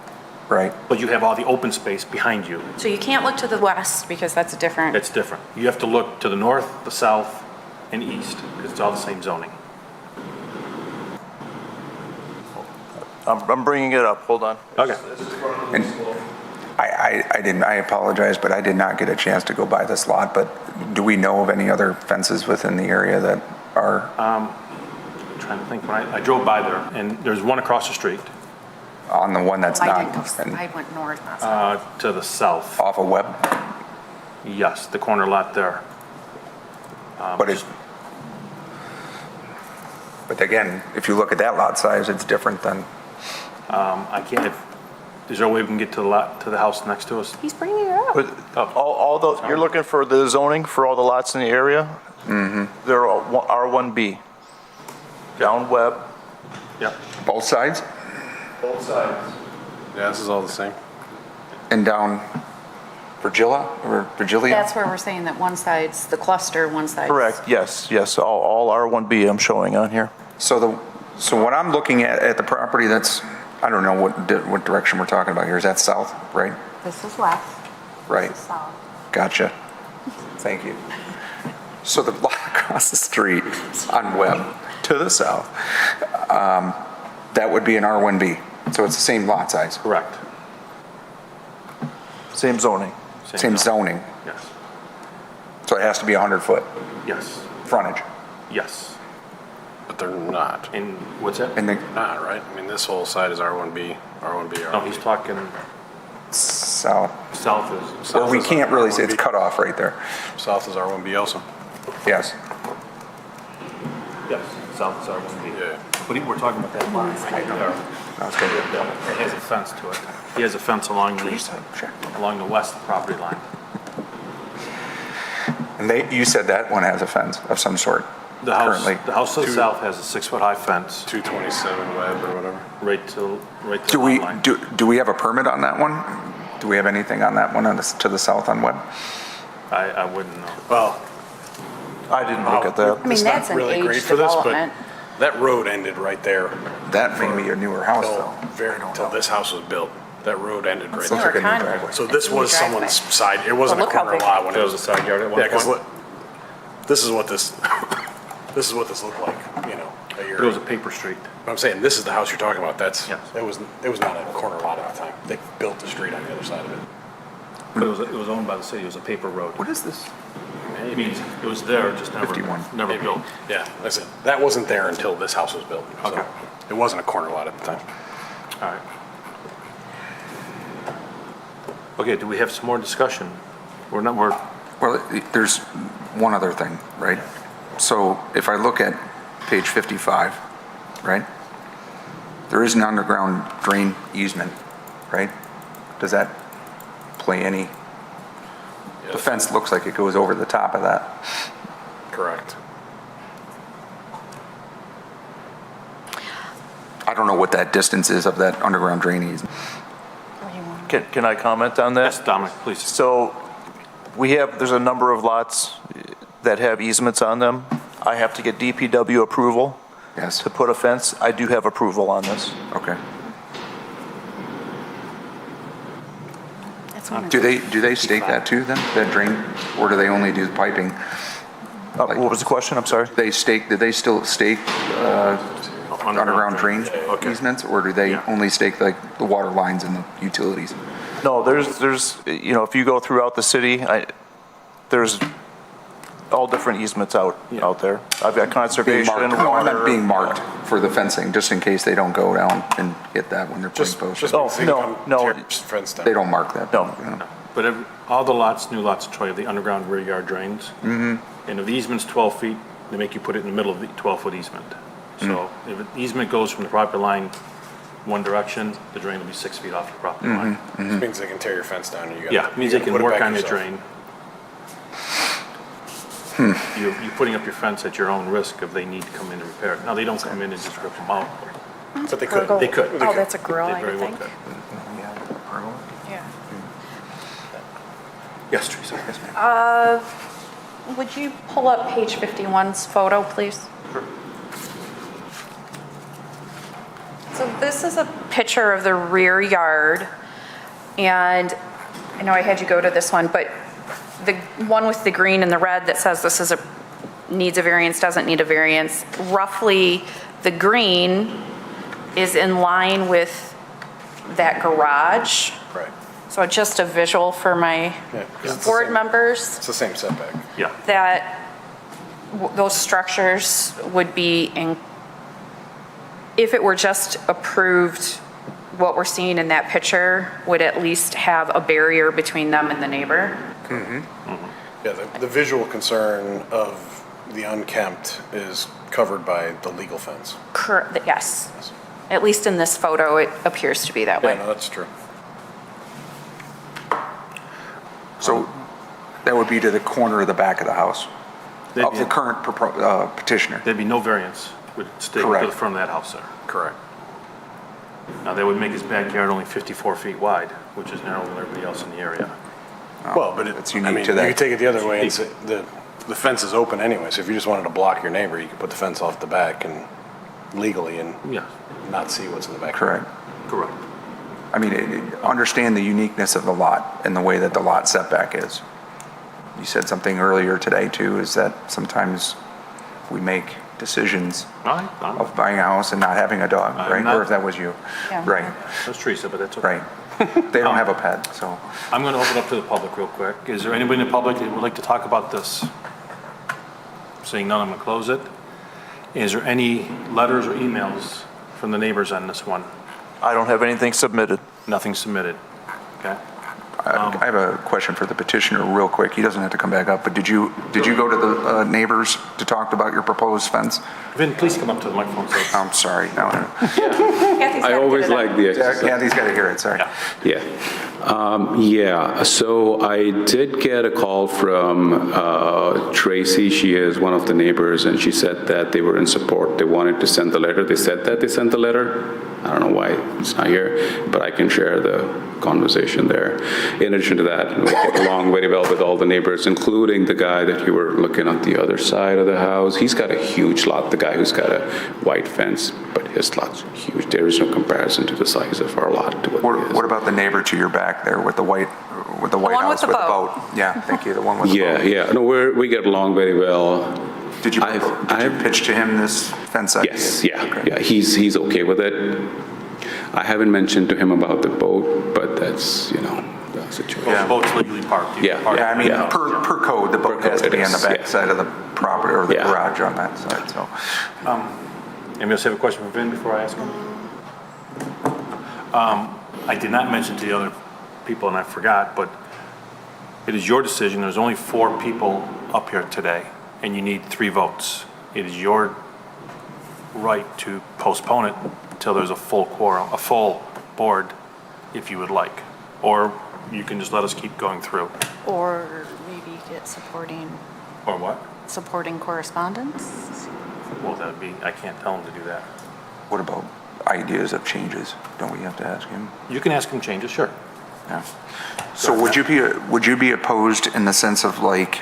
right? but you have all the open space behind you. So you can't look to the west because that's a different. That's different. You have to look to the north, the south, and east, because it's all the same zoning. I'm bringing it up, hold on. Okay. And I apologize, but I did not get a chance to go by this lot, but do we know of any other fences within the area that are I'm trying to think, when I drove by there, and there's one across the street, on the one that's I not, didn't go, and I went north, not south. to the south. off of Webb? Yes, the corner lot there. But again, if you look at that lot size, it's different than, I can't, is there a way we can get to the house next to us? He's bringing it up. But all those, you're looking for the zoning for all the lots in the area? Mm-hmm. They're R1B. Down Webb. Yep. both sides Both sides. Yeah, this is all the same. and down Virgilia? That's where we're saying that one side's the cluster, one side's. Correct, yes, all R1B I'm showing on here. So what I'm looking at the property that's, I don't know what direction we're talking about here. Is that south, right? This is west. Right. This is south. Gotcha. Thank you. So the lot across the street on Webb to the south, that would be an R1B. So it's the same lot size, Correct. Same zoning. same zoning. Yes. So it has to be 100 foot Yes. frontage. Yes. But they're not. And what's that? And the Not, right? This whole side is R1B, R1B, No, he's R1B. talking, south? South is. Or we is can't really say R1B. it's cut off right there. South is R1B also. Yes. Yes, south is R1B. Yeah. But we're talking about that line right there. Okay. It has a fence to it. He has a fence along the west property line. And you said that one has a fence of some sort The house, currently. the house to the south has a 6-foot-high fence 227 Webb or whatever. right to the Do we, lot line. do we have a permit on that one? Do we have anything on that one to the south on Webb? I wouldn't know. Well, I didn't look at that. I mean, it's not that's an really great age for this, but development. that road ended right there. That may be a newer house though. Till this house was built. That road ended right It's Looks newer like a new condo. driveway. So It's this a new was driveway. someone's side, it wasn't a But look how corner big- lot when it There was. was a side yard at one Yeah, because point. this is what this, this is what this looked like, you know, a year It was a ago. paper street. I'm saying, this is the house you're talking about, that's, Yes. it was not a corner lot at the time. They built the street on the other side of it. But it was owned by the city. It was a paper road. What is this? It means it was there, just never 51. built. Yeah, like I said, that wasn't there until this house was built. So Okay. it wasn't a corner lot at the time. All right. Okay, do we have some more discussion? We're, Well, there's one other thing, right? So if I look at page 55, right? There is an underground drain easement, right? Does that play any? The fence looks like it goes over the top of that. Correct. I don't know what that distance is of that underground drain easement. Can I comment on that? yes, Dominic, please. So there's a number of lots that have easements on them. I have to get DPW approval Yes, to put a fence. I do have approval on this. okay. That's one of Do they stake that too then, that drain? Or do they only do piping? What was the question? I'm sorry. Did they still stake underground drain easements? Or do they Yeah. only stake like the water lines and the utilities? No, there's, if you go throughout the city, there's all different easements out there. I've got Being conservation, marked, no, I meant water. being marked for the fencing, just in case they don't go down and get that when they're putting posts. Oh, no. Fence down. They don't mark that. No. you know. But all the lots, new lots in Troy, have the underground rear yard drains. Mm-hmm. And if the easement's 12 feet, they make you put it in the middle of the 12-foot easement. So if an easement goes from the property line one direction, the drain will be 6 feet off the property line. This means they can tear your fence down and you gotta. Yeah, it means they you can gotta put it work back on the yourself. drain. You're putting up your fence at your own risk if they need to come in to repair it. Now, they don't come in and just rip them out. But they could. They could. Oh, that's a grill, They I very well think. could. Yeah. Yes, Teresa. Yes, ma'am. Would you pull up page 51's photo, please? Sure. So this is a picture of the rear yard, and I know I had you go to this one, but the one with the green and the red that says this needs a variance, doesn't need a variance, roughly the green is in line with that garage. Right. So just a visual for my Yeah, 'cause it's the board same- members, It's the same setback. Yeah. that those structures would be if it were just approved, what we're seeing in that picture would at least have a barrier between them and the neighbor. Yeah, the visual concern of the unkempt is covered by the legal fence. Yes. At least in this photo, it appears to be that Yeah, way. no, that's true. So that would be to the corner of the back of the house, There'd of be- the current petitioner. There'd be no variance. Would stay to Correct. the front of that house there. Correct. Now, that would make his backyard only 54 feet wide, which is narrower than everybody else in the area. Well, but It's I unique mean, to you that. could take it the other way and say, the fence is open anyway, so if you just wanted to block your neighbor, you could put the fence off the back and legally and Yeah, not see what's in the back. Correct. correct. I mean, understand the uniqueness of the lot and the way that the lot setback is. You said something earlier today too, is that sometimes we make decisions All right, of buying a house and not having a dog, I'm right? not- Or if that was you. Yeah. Right, that's Teresa, but that's okay. right. They don't have a pet, so. I'm going to open up to the public real quick. Is there anybody in the public that would like to talk about this? Seeing none, I'm going to close it. Is there any letters or emails from the neighbors on this one? I don't have anything submitted. Nothing submitted, okay? I have a question for the petitioner real quick. He doesn't have to come back up, but did you go to the neighbors to talk about your proposed fence? Vin, please come up to the microphone, please. I'm sorry. No. I always like the exercise. Kathy's got to hear it, sorry. Yeah. So I did get a call from Tracy. She is one of the neighbors, and she said that they were in support. They wanted to send the letter. They said that they sent the letter. I don't know why it's not here, but I can share the conversation there. In addition to that, we get along very well with all the neighbors, including the guy that you were looking at the other side of the house. He's got a huge lot, the guy who's got a white fence, but his lot's huge. There is no comparison to the size of our lot to what it is. What about the neighbor to your back there with the white house with the boat? Yeah, thank you, the one with the boat. Yeah. No, we get along very well. Did you pitch to him this fence idea? Yes, yeah. Okay. Yeah, he's okay with it. I haven't mentioned to him about the boat, but that's, the situation. Well, the boat's legally parked. Yeah. Yeah, I mean, per code, the boat has to be on the back side of the property or the Yeah. garage on that side, so. Anybody else have a question for Vin before I ask him? I did not mention to the other people, and I forgot, but it is your decision. There's only 4 people up here today, and you need 3 votes. It is your right to postpone it until there's a full quorum, a full board, if you would like. Or you can just let us keep going through. Or maybe get supporting correspondence? Well, that would be, I can't tell him to do that. What about ideas of changes? Don't we have to ask him? You can ask him changes, sure. Yeah. So would you be opposed in the sense of like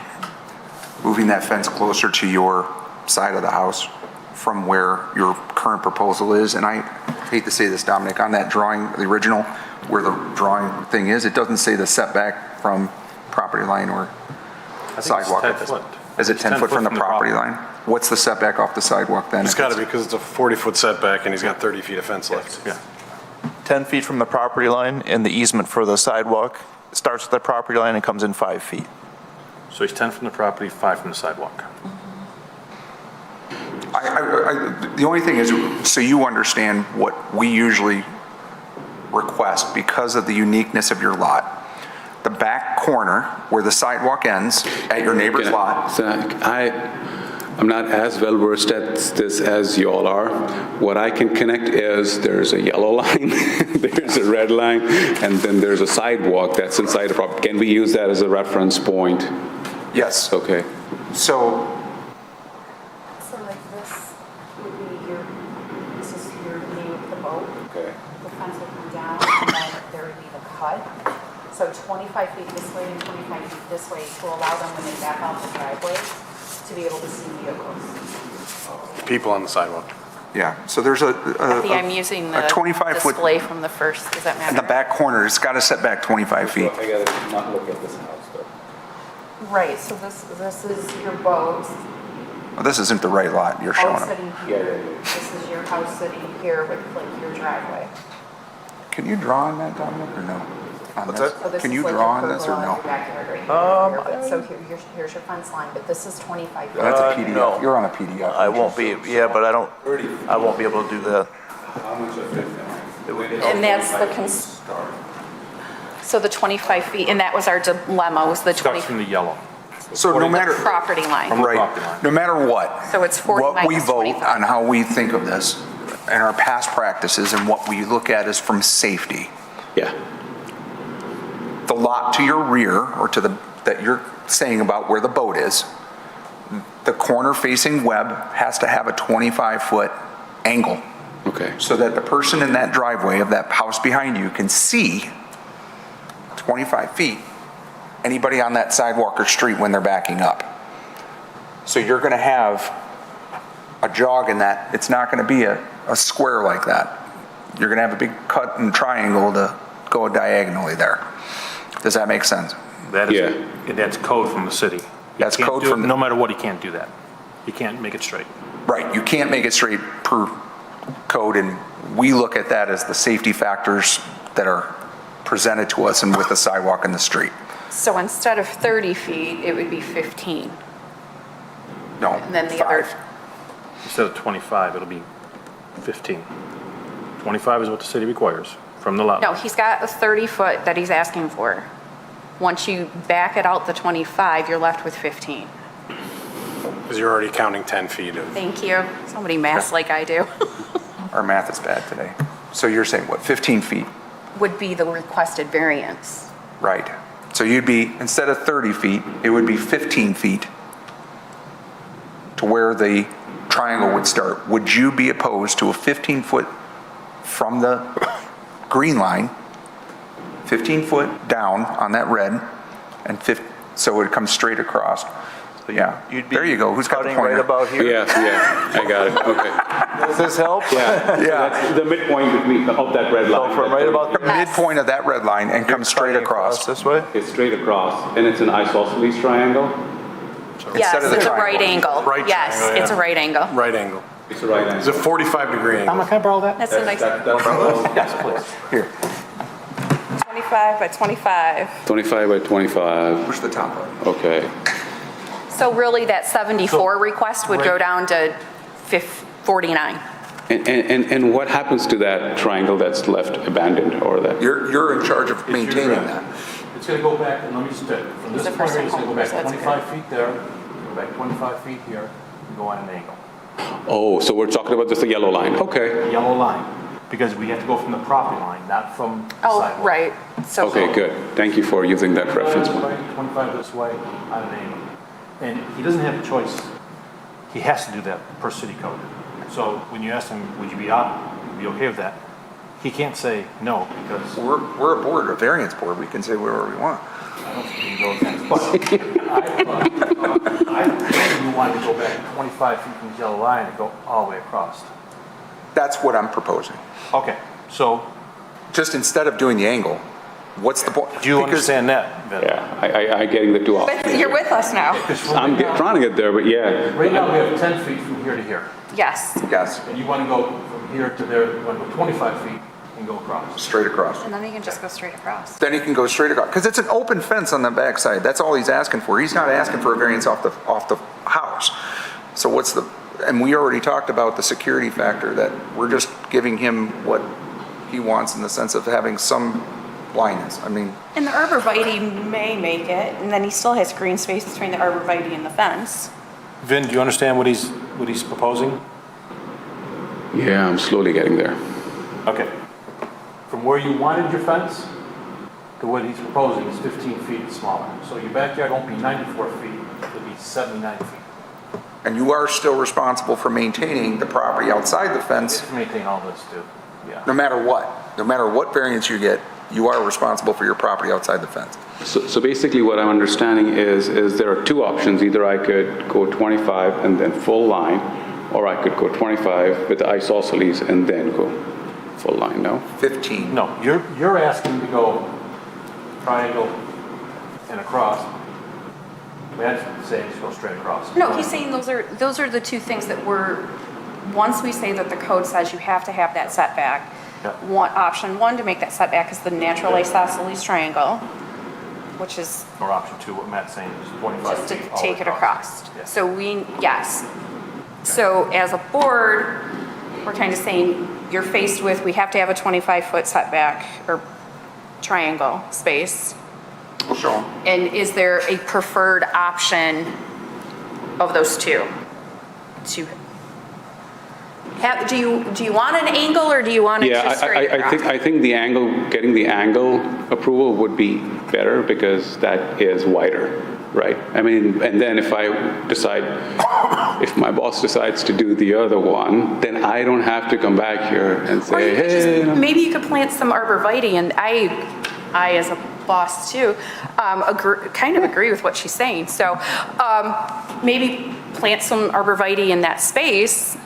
moving that fence closer to your side of the house from where your current proposal is? And I hate to say this, Dominic, on that drawing, the original, where the drawing thing is, it doesn't say the setback from property line or sidewalk. I think it's 10 foot. Is it 10 foot from the property line? What's the setback off the sidewalk then? It's got to be because it's a 40-foot setback and he's got 30 feet of fence left. Yeah. 10 feet from the property line, and the easement for the sidewalk starts at the property line and comes in 5 feet. So he's 10 from the property, 5 from the sidewalk. The only thing is, so you understand what we usually request because of the uniqueness of your lot. The back corner where the sidewalk ends at your neighbor's lot. Zach, I'm not as well versed at this as you all are. What I can connect is there's a yellow line, there's a red line, and then there's a sidewalk that's inside the property. Can we use that as a reference point? Yes. Okay. So like this would be this is your name of the boat. Okay. The fence would come down, and then there would be the cut. So 25 feet this way and 25 feet this way to allow them when they back out the driveway to be able to see vehicles. People on the sidewalk. yeah, so there's I'm using the 25-foot display from the first, does that matter? in the back corner. It's got to set back 25 feet. I gotta not look at this house, but. Right, so this is your boat. Well, this isn't the right lot you're showing Boat up. sitting here. This is your house sitting here with like your driveway. Can you draw on that, Dominic, or no? On What's this? that? So this Can is you like draw your on this or pergola, no? your backyard right here. So here's your fence line, but this is 25 feet. That's a PDF. No. You're on a PDF. I won't be, yeah, but I won't be able to do that. How much of it? And that's so the 25 feet, and that was our dilemma, was the Starts 20 from the yellow. So no matter, property line. property right, line. no matter what. So it's 40 What we minus vote 25. on how we think of this and our past practices and what we look at is from safety. Yeah. The lot to your rear or to the, that you're saying about where the boat is, the corner facing web has to have a 25-foot angle. Okay. So that the person in that driveway of that house behind you can see 25 feet anybody on that sidewalk or street when they're backing up. So you're going to have a jog in that. It's not going to be a square like that. You're going to have a big cut and triangle to go diagonally there. Does that make sense? That is, Yeah. and that's code from the city. You That's can't code do it- from the- No matter what, you can't do that. You can't make it straight. Right, you can't make it straight per code, and we look at that as the safety factors that are presented to us and with the sidewalk and the street. So instead of 30 feet, it would be 15. No, And then the other, 5. Instead of 25, it'll be 15. 25 is what the city requires from the lot. no, he's got a 30 foot that he's asking for. Once you back it out the 25, you're left with 15. Because you're already counting 10 feet of. Thank you. Somebody maths like I do. Our math is bad today. So you're saying, what, 15 feet? Would be the requested variance. Right. So you'd be, instead of 30 feet, it would be 15 feet to where the triangle would start. Would you be opposed to a 15-foot from the green line, 15 foot down on that red, and so it comes straight across? Yeah, You'd be there you go. Who's got the cutting pointer? right about here. Yeah, I got it, okay. Does this help? Yeah, that's the midpoint between, of that red line. So from right about The midpoint of that red line and come straight cutting across. this way? It's straight across, and it's an isosceles triangle. Yes, of the it's a triangle. right angle. Right Yes, triangle, it's a yeah. right angle. Right angle. It's a right It's a angle. 45-degree angle. Can I borrow that? That's a nice, Yes, please. Here, 25 by 25. 25 by 25, push the top button. okay. So really, that 74 request would go right- down to 49. And what happens to that triangle that's left abandoned or that? You're in charge of maintaining that. It's gonna go back, and let me just tell you, from this the point first here, it's time gonna go back homeowners, that's 25 feet there, go back 25 feet here, and go on an angle. Oh, so we're talking about just the yellow line, okay. Yellow line, because we have to go from the property line, not from the Oh, sidewalk. right. So Okay, good. Thank you for using that reference. 25 this way, on an angle. And he doesn't have a choice. He has to do that per city code. So when you ask him, would you be okay with that? He can't say no, because We're a board, a variance board. We can say whatever we want. I don't think he goes next. But I think you want to go back 25 feet from the yellow line and go all the way across. That's what I'm proposing. Okay, so Just instead of doing the angle, what's the point? do you understand that, Vin? Yeah, I getting the two options. But you're with us now. I'm trying to get there, but yeah. Right now, we have 10 feet from here to here. Yes. Yes, And you want to go from here to there, you want to go 25 feet and go across. straight across. And then you can just go straight across. Then he can go straight across, because it's an open fence on the backside. That's all he's asking for. He's not asking for a variance off the house. So what's the, and we already talked about the security factor, that we're just giving him what he wants in the sense of having some blindness. I mean, And the arborvitae may make it, and then he still has green space between the arborvitae and the fence. Vin, do you understand what he's proposing? Yeah, I'm slowly getting there. Okay. From where you wanted your fence to what he's proposing is 15 feet smaller. So your backyard won't be 94 feet, it'll be 79 feet. and you are still responsible for maintaining the property outside the fence, To maintain all this too, yeah. no matter what. No matter what variance you get, you are responsible for your property outside the fence. So basically what I'm understanding is there are two options. Either I could go 25 and then full line, or I could go 25 with the isosceles and then go full line, no? 15. No, you're asking to go triangle and across. Imagine saying just go straight across. No, he's saying those are the two things that once we say that the code says you have to have that setback, Yeah. option one to make that setback is the natural isosceles triangle, which is Or option two, what Matt's saying is 25 just to feet all the way take it across. Yeah. So yes. So as a board, we're kind of saying you're faced with, we have to have a 25-foot setback or triangle space. We'll show him. And is there a preferred option of those two? Do you want an angle or do you want it Yeah, just straight across? I think the angle, getting the angle approval would be better because that is wider, right? I mean, and then if my boss decides to do the other one, then I don't have to come back here and Or say, you could hey. just, maybe you could plant some arborvitae, and I as a boss too, kind of agree with what she's saying. So maybe plant some arborvitae in that space.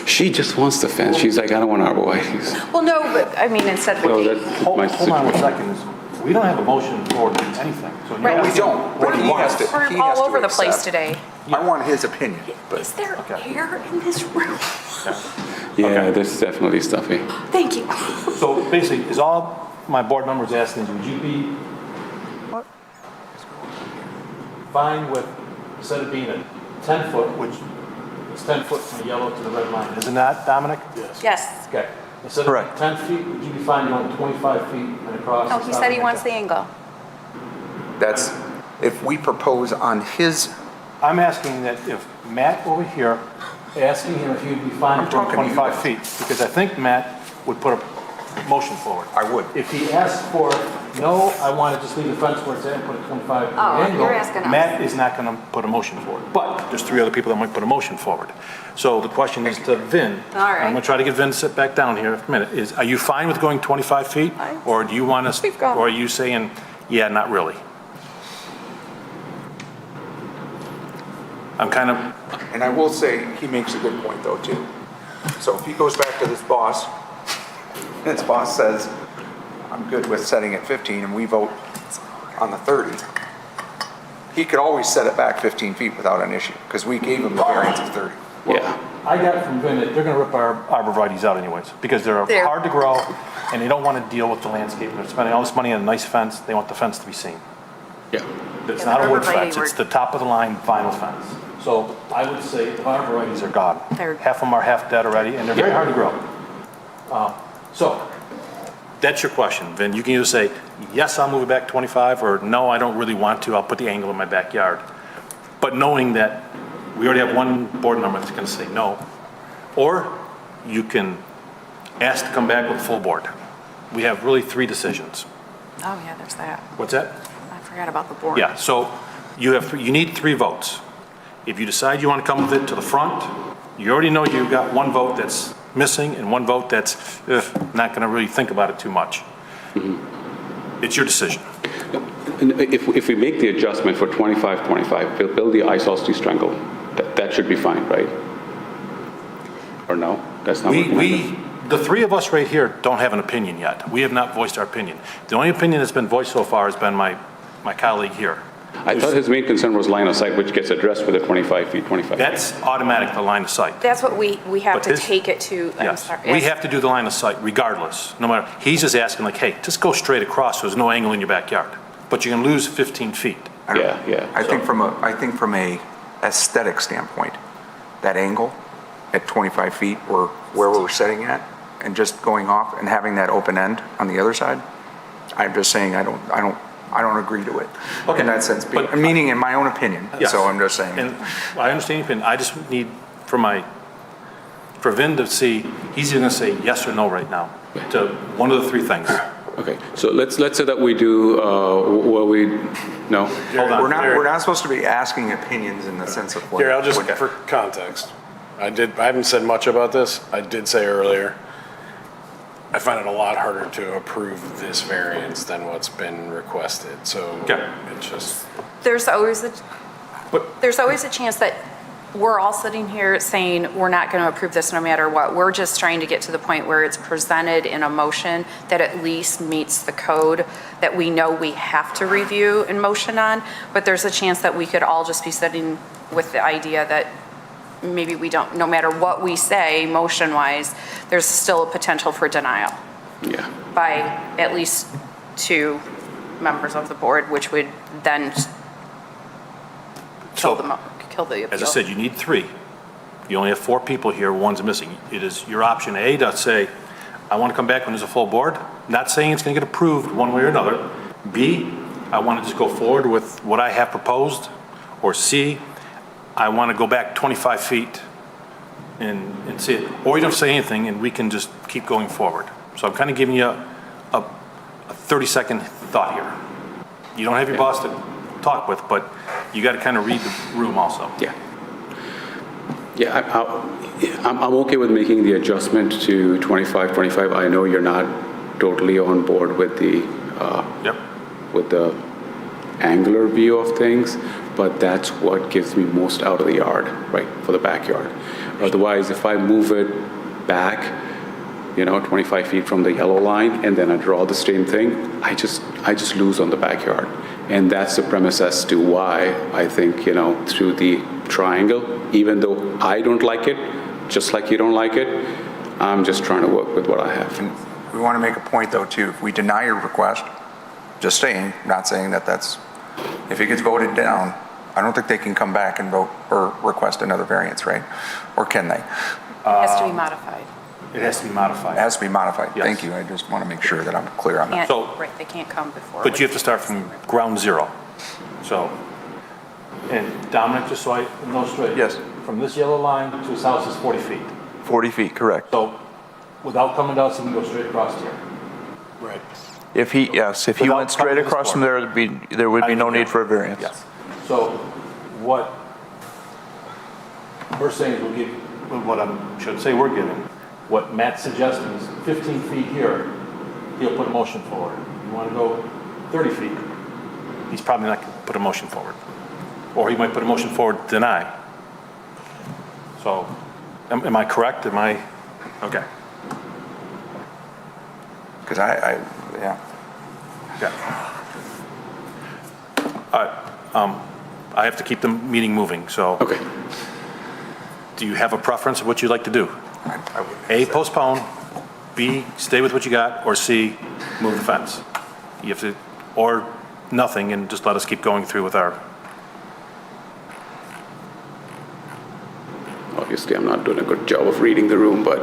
She just wants the fence. She's like, I don't want arborvitae's. Well, no, but I mean, instead of No, looking. that's Hold my on one situation. second. We don't have a motion for anything. So Right. We don't, but he has to. We're he has all to over the place accept. today. I want his opinion, but Is there Okay. air in this room? Yeah, this is definitely stuffy. Thank you. So basically, is all my board members asking is, would you be fine with, instead of being a 10-foot, which is 10 foot from the yellow to the red line, isn't that, Dominic? Yes. Yes. Okay. Instead of 10 feet, would you be fine going 25 feet and across? No, he said he wants the angle. That's, if we propose on his, I'm asking that if Matt over here, asking him if he'd be fine I'm with going talking to you 25 guys. feet, because I think Matt would put a motion forward. I would. If he asked for, no, I want to just leave the fence where it's at and put a 25 degree angle, you're asking us. Matt is not going to put a motion forward. But there's 3 other people that might put a motion forward. So the question is to Vin. All right. I'm going to try to get Vin to sit back down here for a minute. Are you fine with going 25 feet? Or do you want us, We've gone. or are you saying, yeah, not really? I'm kind of, and I will say, he makes a good point though, too. So if he goes back to this boss, and his boss says, I'm good with setting at 15, and we vote on the 30, he could always set it back 15 feet without an issue, because we gave him the variance of 30. Yeah. I got from Vin that they're gonna rip our arborvitae's out anyways, because they're hard to grow, and they don't wanna deal with the landscaping. They're spending all this money on a nice fence, they want the fence to be seen. Yeah. It's Yeah, not the a wood arborvitae fence, it's the top of the line vinyl fence. So I would say the arborvitae's are gone. Half of them are half dead already, and they're very hard to grow. So, that's your question, Vin. You can either say, yes, I'll move it back 25, or no, I don't really want to, I'll put the angle in my backyard. But knowing that we already have one board member that's gonna say no, or you can ask to come back with a full board. We have really 3 decisions. Oh, yeah, there's that. What's that? I forgot about the board. Yeah, so you need 3 votes. If you decide you want to come with it to the front, you already know you've got 1 vote that's missing and 1 vote that's not going to really think about it too much. It's your decision. And if we make the adjustment for 25, build the isosceles triangle, that should be fine, right? Or no? That's not what The 3 of us right here don't have an opinion yet. We have not voiced our opinion. The only opinion that's been voiced so far has been my colleague here. I thought his main concern was line of sight, which gets addressed with the 25 feet. That's automatic, the line of sight. That's what we have But to his- take it to, I'm Yes, sorry. we have to do the line of sight regardless, no matter, he's just asking like, hey, just go straight across, so there's no angle in your backyard. But you can lose 15 feet. Yeah. I think from a aesthetic standpoint, that angle at 25 feet or where we're sitting at, and just going off and having that open end on the other side, I'm just saying I don't agree to it. Okay, In that sense, but- meaning in my own opinion, Yes. so I'm just saying. And I understand your opinion, I just need for Vin to see, he's either gonna say yes or no right now, to one of the 3 things. Okay, so let's say that we do, no? Hold on. We're not supposed to be asking opinions in the sense of what. Gary, I'll just, what- for context, I haven't said much about this. I did say earlier, I find it a lot harder to approve this variance than what's been requested, so Okay. it's just, There's always But- there's always a chance that we're all sitting here saying we're not going to approve this no matter what. We're just trying to get to the point where it's presented in a motion that at least meets the code that we know we have to review and motion on. But there's a chance that we could all just be sitting with the idea that maybe we don't, no matter what we say motion-wise, there's still a potential for denial Yeah. by at least 2 members of the board, which would then kill the appeal. As I said, you need 3. You only have 4 people here, 1's missing. It is your option A to say, I want to come back when there's a full board. Not saying it's going to get approved one way or another. B, I want to just go forward with what I have proposed. Or C, I want to go back 25 feet and see it. Or you don't say anything and we can just keep going forward. So I'm kind of giving you a 30-second thought here. You don't have your boss to talk with, but you got to kind of read the room also. Yeah. Yeah, I'm okay with making the adjustment to 25. I know you're not totally on board with the, Yep. with the angular view of things, but that's what gives me most out of the yard, right, for the backyard. Otherwise, if I move it back, 25 feet from the yellow line, and then I draw the same thing, I just lose on the backyard. And that's the premise as to why I think, through the triangle, even though I don't like it, just like you don't like it, I'm just trying to work with what I have. We want to make a point though too, if we deny your request, just saying, not saying that that's, if it gets voted down, I don't think they can come back and vote or request another variance, right? Or can they? It has to be modified. It has to be modified. It has to be modified. Yes. Thank you. I just want to make sure that I'm clear on that. Can't, So- right, they can't come before. But you have to start from ground zero. So, and Dominic, just so I know straight. Yes. From this yellow line to his house is 40 feet. 40 feet, correct. So without coming down, he can go straight across here. Right. If he Without went straight coming to this across from corner. there would be no need for a variance. Yes. So what we're saying is we'll give, what I should say we're giving, what Matt's suggesting is 15 feet here, he'll put a motion forward. You want to go 30 feet, he's probably not going to put a motion forward. Or he might put a motion forward to deny. So, am I correct? Am I, okay. Because yeah. Okay. All right, I have to keep the meeting moving, so. Okay. Do you have a preference of what you'd like to do? I would A, postpone, B, stay with what you got, or C, move the fence? You have to, or nothing, and just let us keep going through with our, Obviously, I'm not doing a good job of reading the room, but,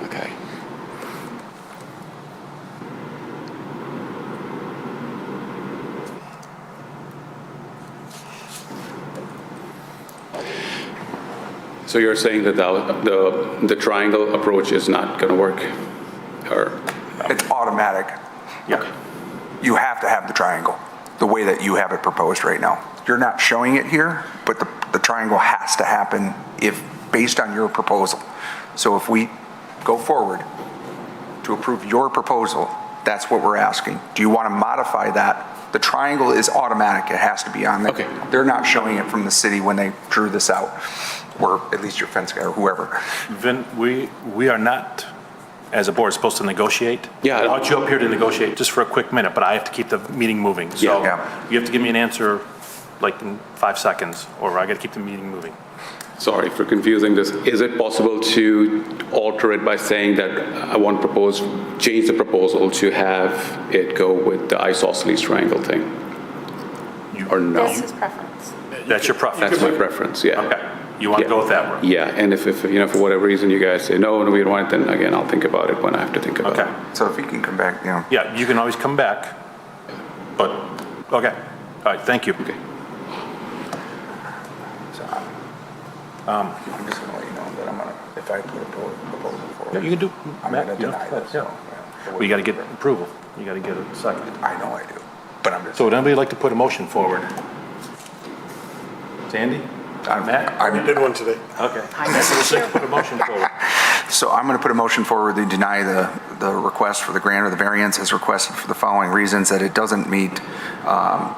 okay. So you're saying that the triangle approach is not going to work? Or, It's automatic. yeah. You have to have the triangle, the way that you have it proposed right now. You're not showing it here, but the triangle has to happen based on your proposal. So if we go forward to approve your proposal, that's what we're asking. Do you want to modify that? The triangle is automatic, it has to be on there. Okay. They're not showing it from the city when they drew this out, or at least your fence guy or whoever. Vin, we are not, as a board, supposed to negotiate. Yeah, I I don't- want you up here to negotiate just for a quick minute, but I have to keep the meeting moving. So Yeah. you have to give me an answer like in 5 seconds, or I got to keep the meeting moving. sorry for confusing this. Is it possible to alter it by saying that I want to change the proposal to have it go with the isosceles triangle thing? Or no? That's his preference. That's your preference? That's my preference, yeah. Okay. You want to go with that route? Yeah, and if for whatever reason you guys say, no, we don't want it, then again, I'll think about it when I have to think about it. Okay. So if you can come back, Yeah, you can always come back, but, okay. All right, thank you. Okay. So, I'm just gonna let you know that I'm gonna, if I put a proposal forward. Yeah, you can do, I'm Matt, gonna you know, deny this. yeah. Well, you got to get approval. You got to get a second. I know I do, but I'm just. So would anybody like to put a motion forward? Sandy? Matt? You did one today. Okay. Let's put a motion forward. So I'm going to put a motion forward to deny the request for the grant or the variance as requested for the following reasons: that it doesn't meet, I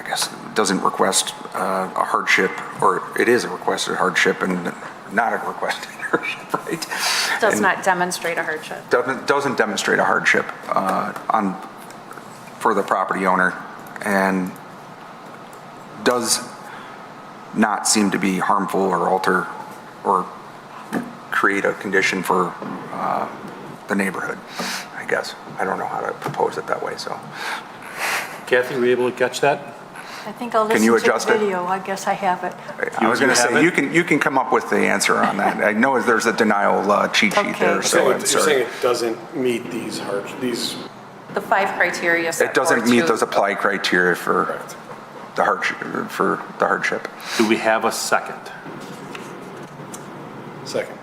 guess, it doesn't request a hardship, or it is a requested hardship and not a requested hardship, right? Does And not demonstrate a hardship. doesn't demonstrate a hardship for the property owner, and does not seem to be harmful or alter or create a condition for the neighborhood, I guess. I don't know how to propose it that way, so. Kathy, were you able to catch that? I think I'll Can listen you to the adjust it? video. I guess I have it. I was going to have say, it? you can come up with the answer on that. I know there's a denial cheat sheet Okay. there, so You're I'm saying sorry. it doesn't meet these The 5 criteria set It doesn't forth meet to- those applied criteria for the hardship. Do we have a second? Second.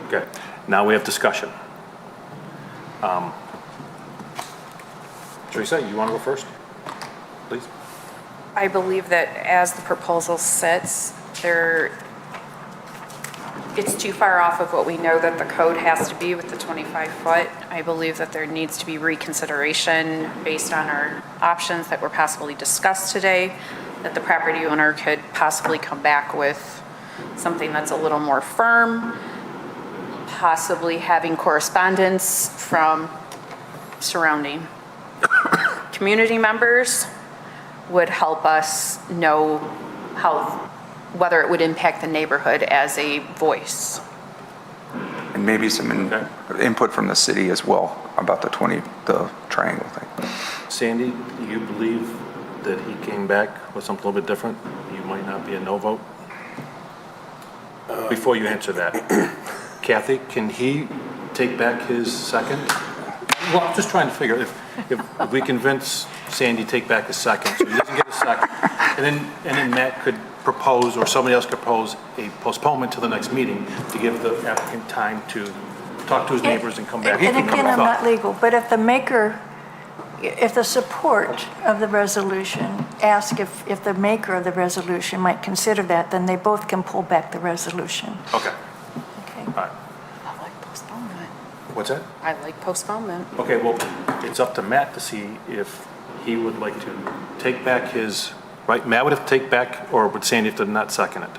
Okay. Now we have discussion. Teresa, you want to go first? Please. I believe that as the proposal sits, it's too far off of what we know that the code has to be with the 25-foot. I believe that there needs to be reconsideration based on our options that were possibly discussed today, that the property owner could possibly come back with something that's a little more firm, possibly having correspondence from surrounding community members would help us know whether it would impact the neighborhood as a voice. And maybe some input from the city as well about the triangle thing. Sandy, do you believe that he came back with something a little bit different? You might not be a no vote? Before you answer that, Kathy, can he take back his second? Well, I'm just trying to figure, if we convince Sandy to take back his second, so he doesn't get a second, and then Matt could propose, or somebody else could propose a postponement to the next meeting to give the applicant time to talk to his neighbors and come back. He And can come again, I'm back not legal, but if if the support of the resolution ask if the maker of the resolution might consider that, then they both can pull back the resolution. Okay, Okay. all right. I like postponement. What's that? I like postponement. Okay, well, it's up to Matt to see if he would like to take back his, right, Matt would have to take back, or would Sandy have to not second it?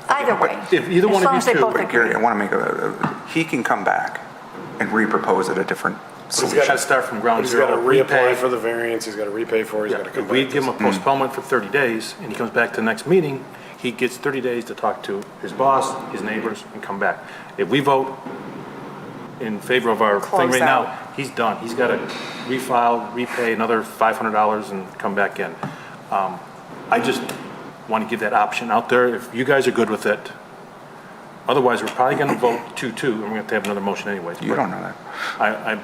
Either way. If either one of you As long as they two- both But agree. Gary, I want to make he can come back and repropose at a different So we got to start from ground He's zero. got to reapply repay. for the variance, he's got to repay for it, he's Yeah, got to come if back. we to give him a us. postponement for 30 days, and he comes back to the next meeting, he gets 30 days to talk to his boss, his neighbors, and come back. If we vote in favor of our thing Close right now, out. he's done. He's got to refile, repay another $500 and come back in. I just want to give that option out there, if you guys are good with it. Otherwise, we're probably going to vote 2-2, and we're going to have to have another motion anyways. You don't know that. I'm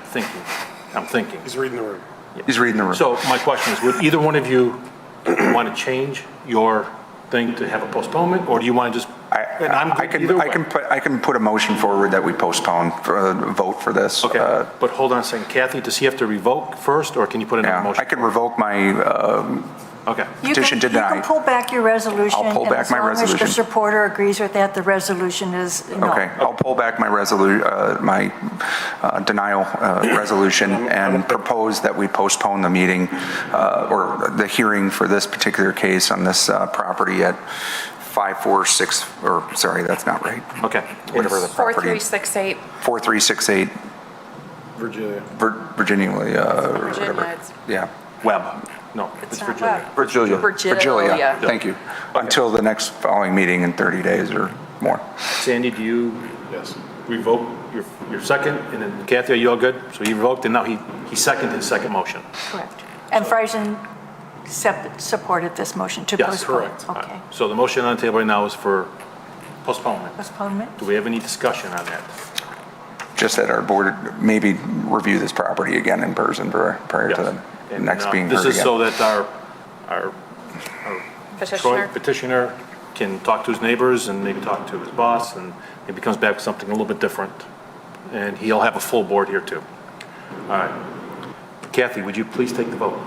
thinking. He's reading the room. He's reading the room. So my question is, would either one of you want to change your thing to have a postponement, or do you want to just, and I'm I good either way. I can put a motion forward that we postpone for a vote for this. Okay, but hold on a second. Kathy, does he have to revoke first, or can you put in a Yeah, motion? I can revoke my Okay. petition to You deny. can pull back your resolution. I'll pull back my And as long resolution. as the supporter agrees with that, the resolution is no. Okay, I'll pull back my denial resolution and propose that we postpone the meeting or the hearing for this particular case on this property at 546, or sorry, that's not right. Okay. Whatever the property. 4368. 4368 Virginia. Virginia, or Virginia, whatever. it's- Yeah. Webb. No, it's not Virginia. Webb. Virgilia. Virgilia. Thank you. Until the next following meeting in 30 days or more. Sandy, do you Yes. revoke your second? And then Kathy, are you all good? So he revoked, and now he seconded his second motion. Correct. And Friesen supported this motion to Yes, postpone. correct. Okay. So the motion on the table right now is for postponement. Postponement? Do we have any discussion on that? Just that our board maybe review this property again in person prior to the And, next being heard This is again. so that our Petitioner. petitioner can talk to his neighbors and maybe talk to his boss, and maybe comes back with something a little bit different. And he'll have a full board here too. All right. Kathy, would you please take the vote?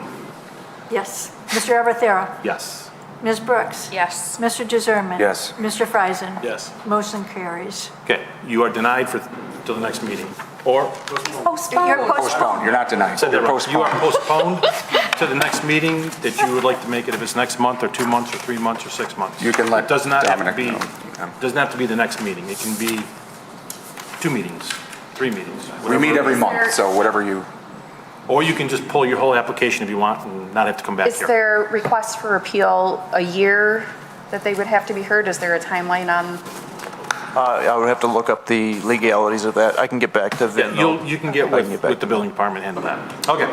Yes. Mr. Everthera? Yes. Ms. Brooks? Yes. Mr. Jezerman? Yes. Mr. Friesen? Yes. Motion carries. Okay, you are denied till the next meeting. Or, You're Postpone, postponed. you're not denied. said that You're right. You are postponed. postponed to the next meeting that you would like to make it, if it's next month or 2 months or 3 months or 6 months. You can let It does not have to Dominic be, know, yeah. doesn't have to be the next meeting. It can be 2 meetings, 3 meetings. We meet whatever. every month, so whatever you, Or you can just pull your whole application if you want and not have to come back Is here. their request for appeal a year that they would have to be heard? Is there a timeline on? I would have to look up the legalities of that. I can get back to Yeah, Vin. you can get I can with get back the building department, handle that. Okay.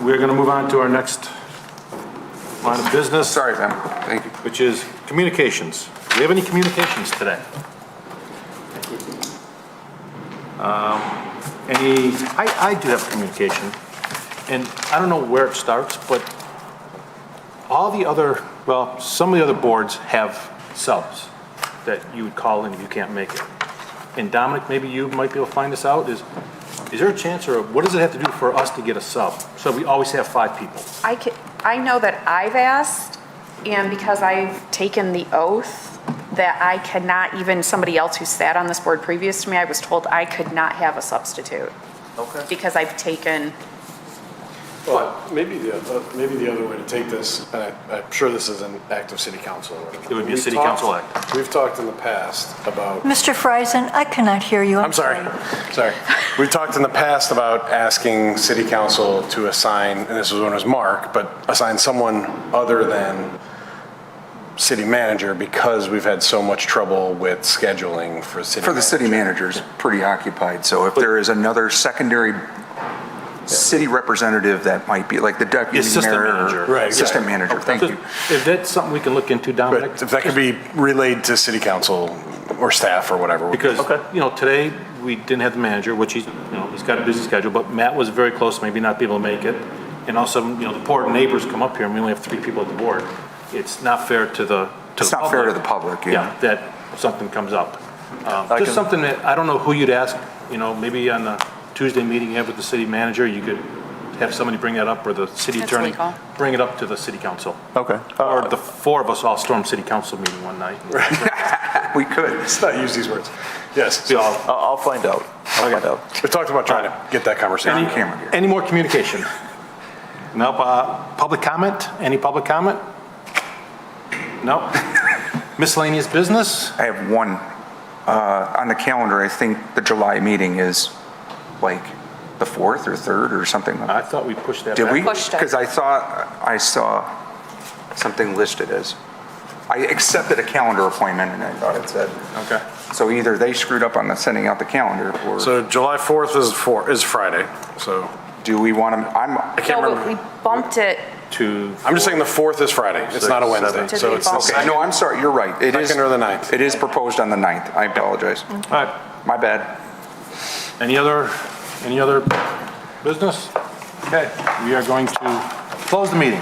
We're going to move on to our next line of business. sorry, Ben, thank you. Which is communications. Do we have any communications today? I do have communication, and I don't know where it starts, but all the other, well, some of the other boards have subs that you would call in if you can't make it. And Dominic, maybe you might be able to find this out, is there a chance, or what does it have to do for us to get a sub? So we always have 5 people. I know that I've asked, and because I've taken the oath, that I cannot, even somebody else who sat on this board previous to me, I was told I could not have a substitute. Okay. Because I've taken, Well, maybe the other way to take this, and I'm sure this is an act of city council or whatever. It would be a We've city talked- council act. We've talked in the past about, Mr. Friesen, I cannot hear you. I'm sorry. We've talked in the past about asking city council to assign, and this was when it was Mark, but assign someone other than city manager because we've had so much trouble with scheduling for city. For the city manager's pretty occupied, so if there is another secondary city representative that might be, like the deputy Assistant mayor. manager. Right, Assistant exactly. manager, thank you. If that's something we can look into, Dominic? But if that could be relayed to city council or staff or whatever. Because, today, we didn't have the manager, which he's he's got a busy schedule, but Matt was very close, maybe not be able to make it. And also, you know, the poor neighbors come up here and we only have 3 people at the board. It's not fair to the It's not fair to the public, Yeah, that something comes up. I Just can- something that, I don't know who you'd ask, you know, maybe on the Tuesday meeting you have with the city manager, you could have somebody bring that up, or the city That's attorney. legal. Bring it up to the city council. Okay. Or the 4 of us all storm city council meeting one night. We could. Let's not use these words. Yes. We all- I'll find out. I'll find out. We talked about trying to get that conversation. camera here. Any more communication? Nope. Public comment? Any public comment? Nope. Miscellaneous business? I have one. On the calendar, I think the July meeting is like the 4th or 3rd or something. I thought we pushed that Did back. we? Pushed it. Because I thought I saw something listed as, I accepted a calendar appointment and I thought it said. Okay. So either they screwed up on the sending out the calendar, or So July 4th is Friday, so do we want to, I can't No, but remember. we bumped it. I'm just saying the 4th is Friday. It's not a Wednesday. Did So they it's bump the okay, no, I'm sorry, you're right. It is 2nd or the 9th. It is proposed on the 9th. I apologize. All right. My bad. Any other business? Okay, we are going to close the meeting.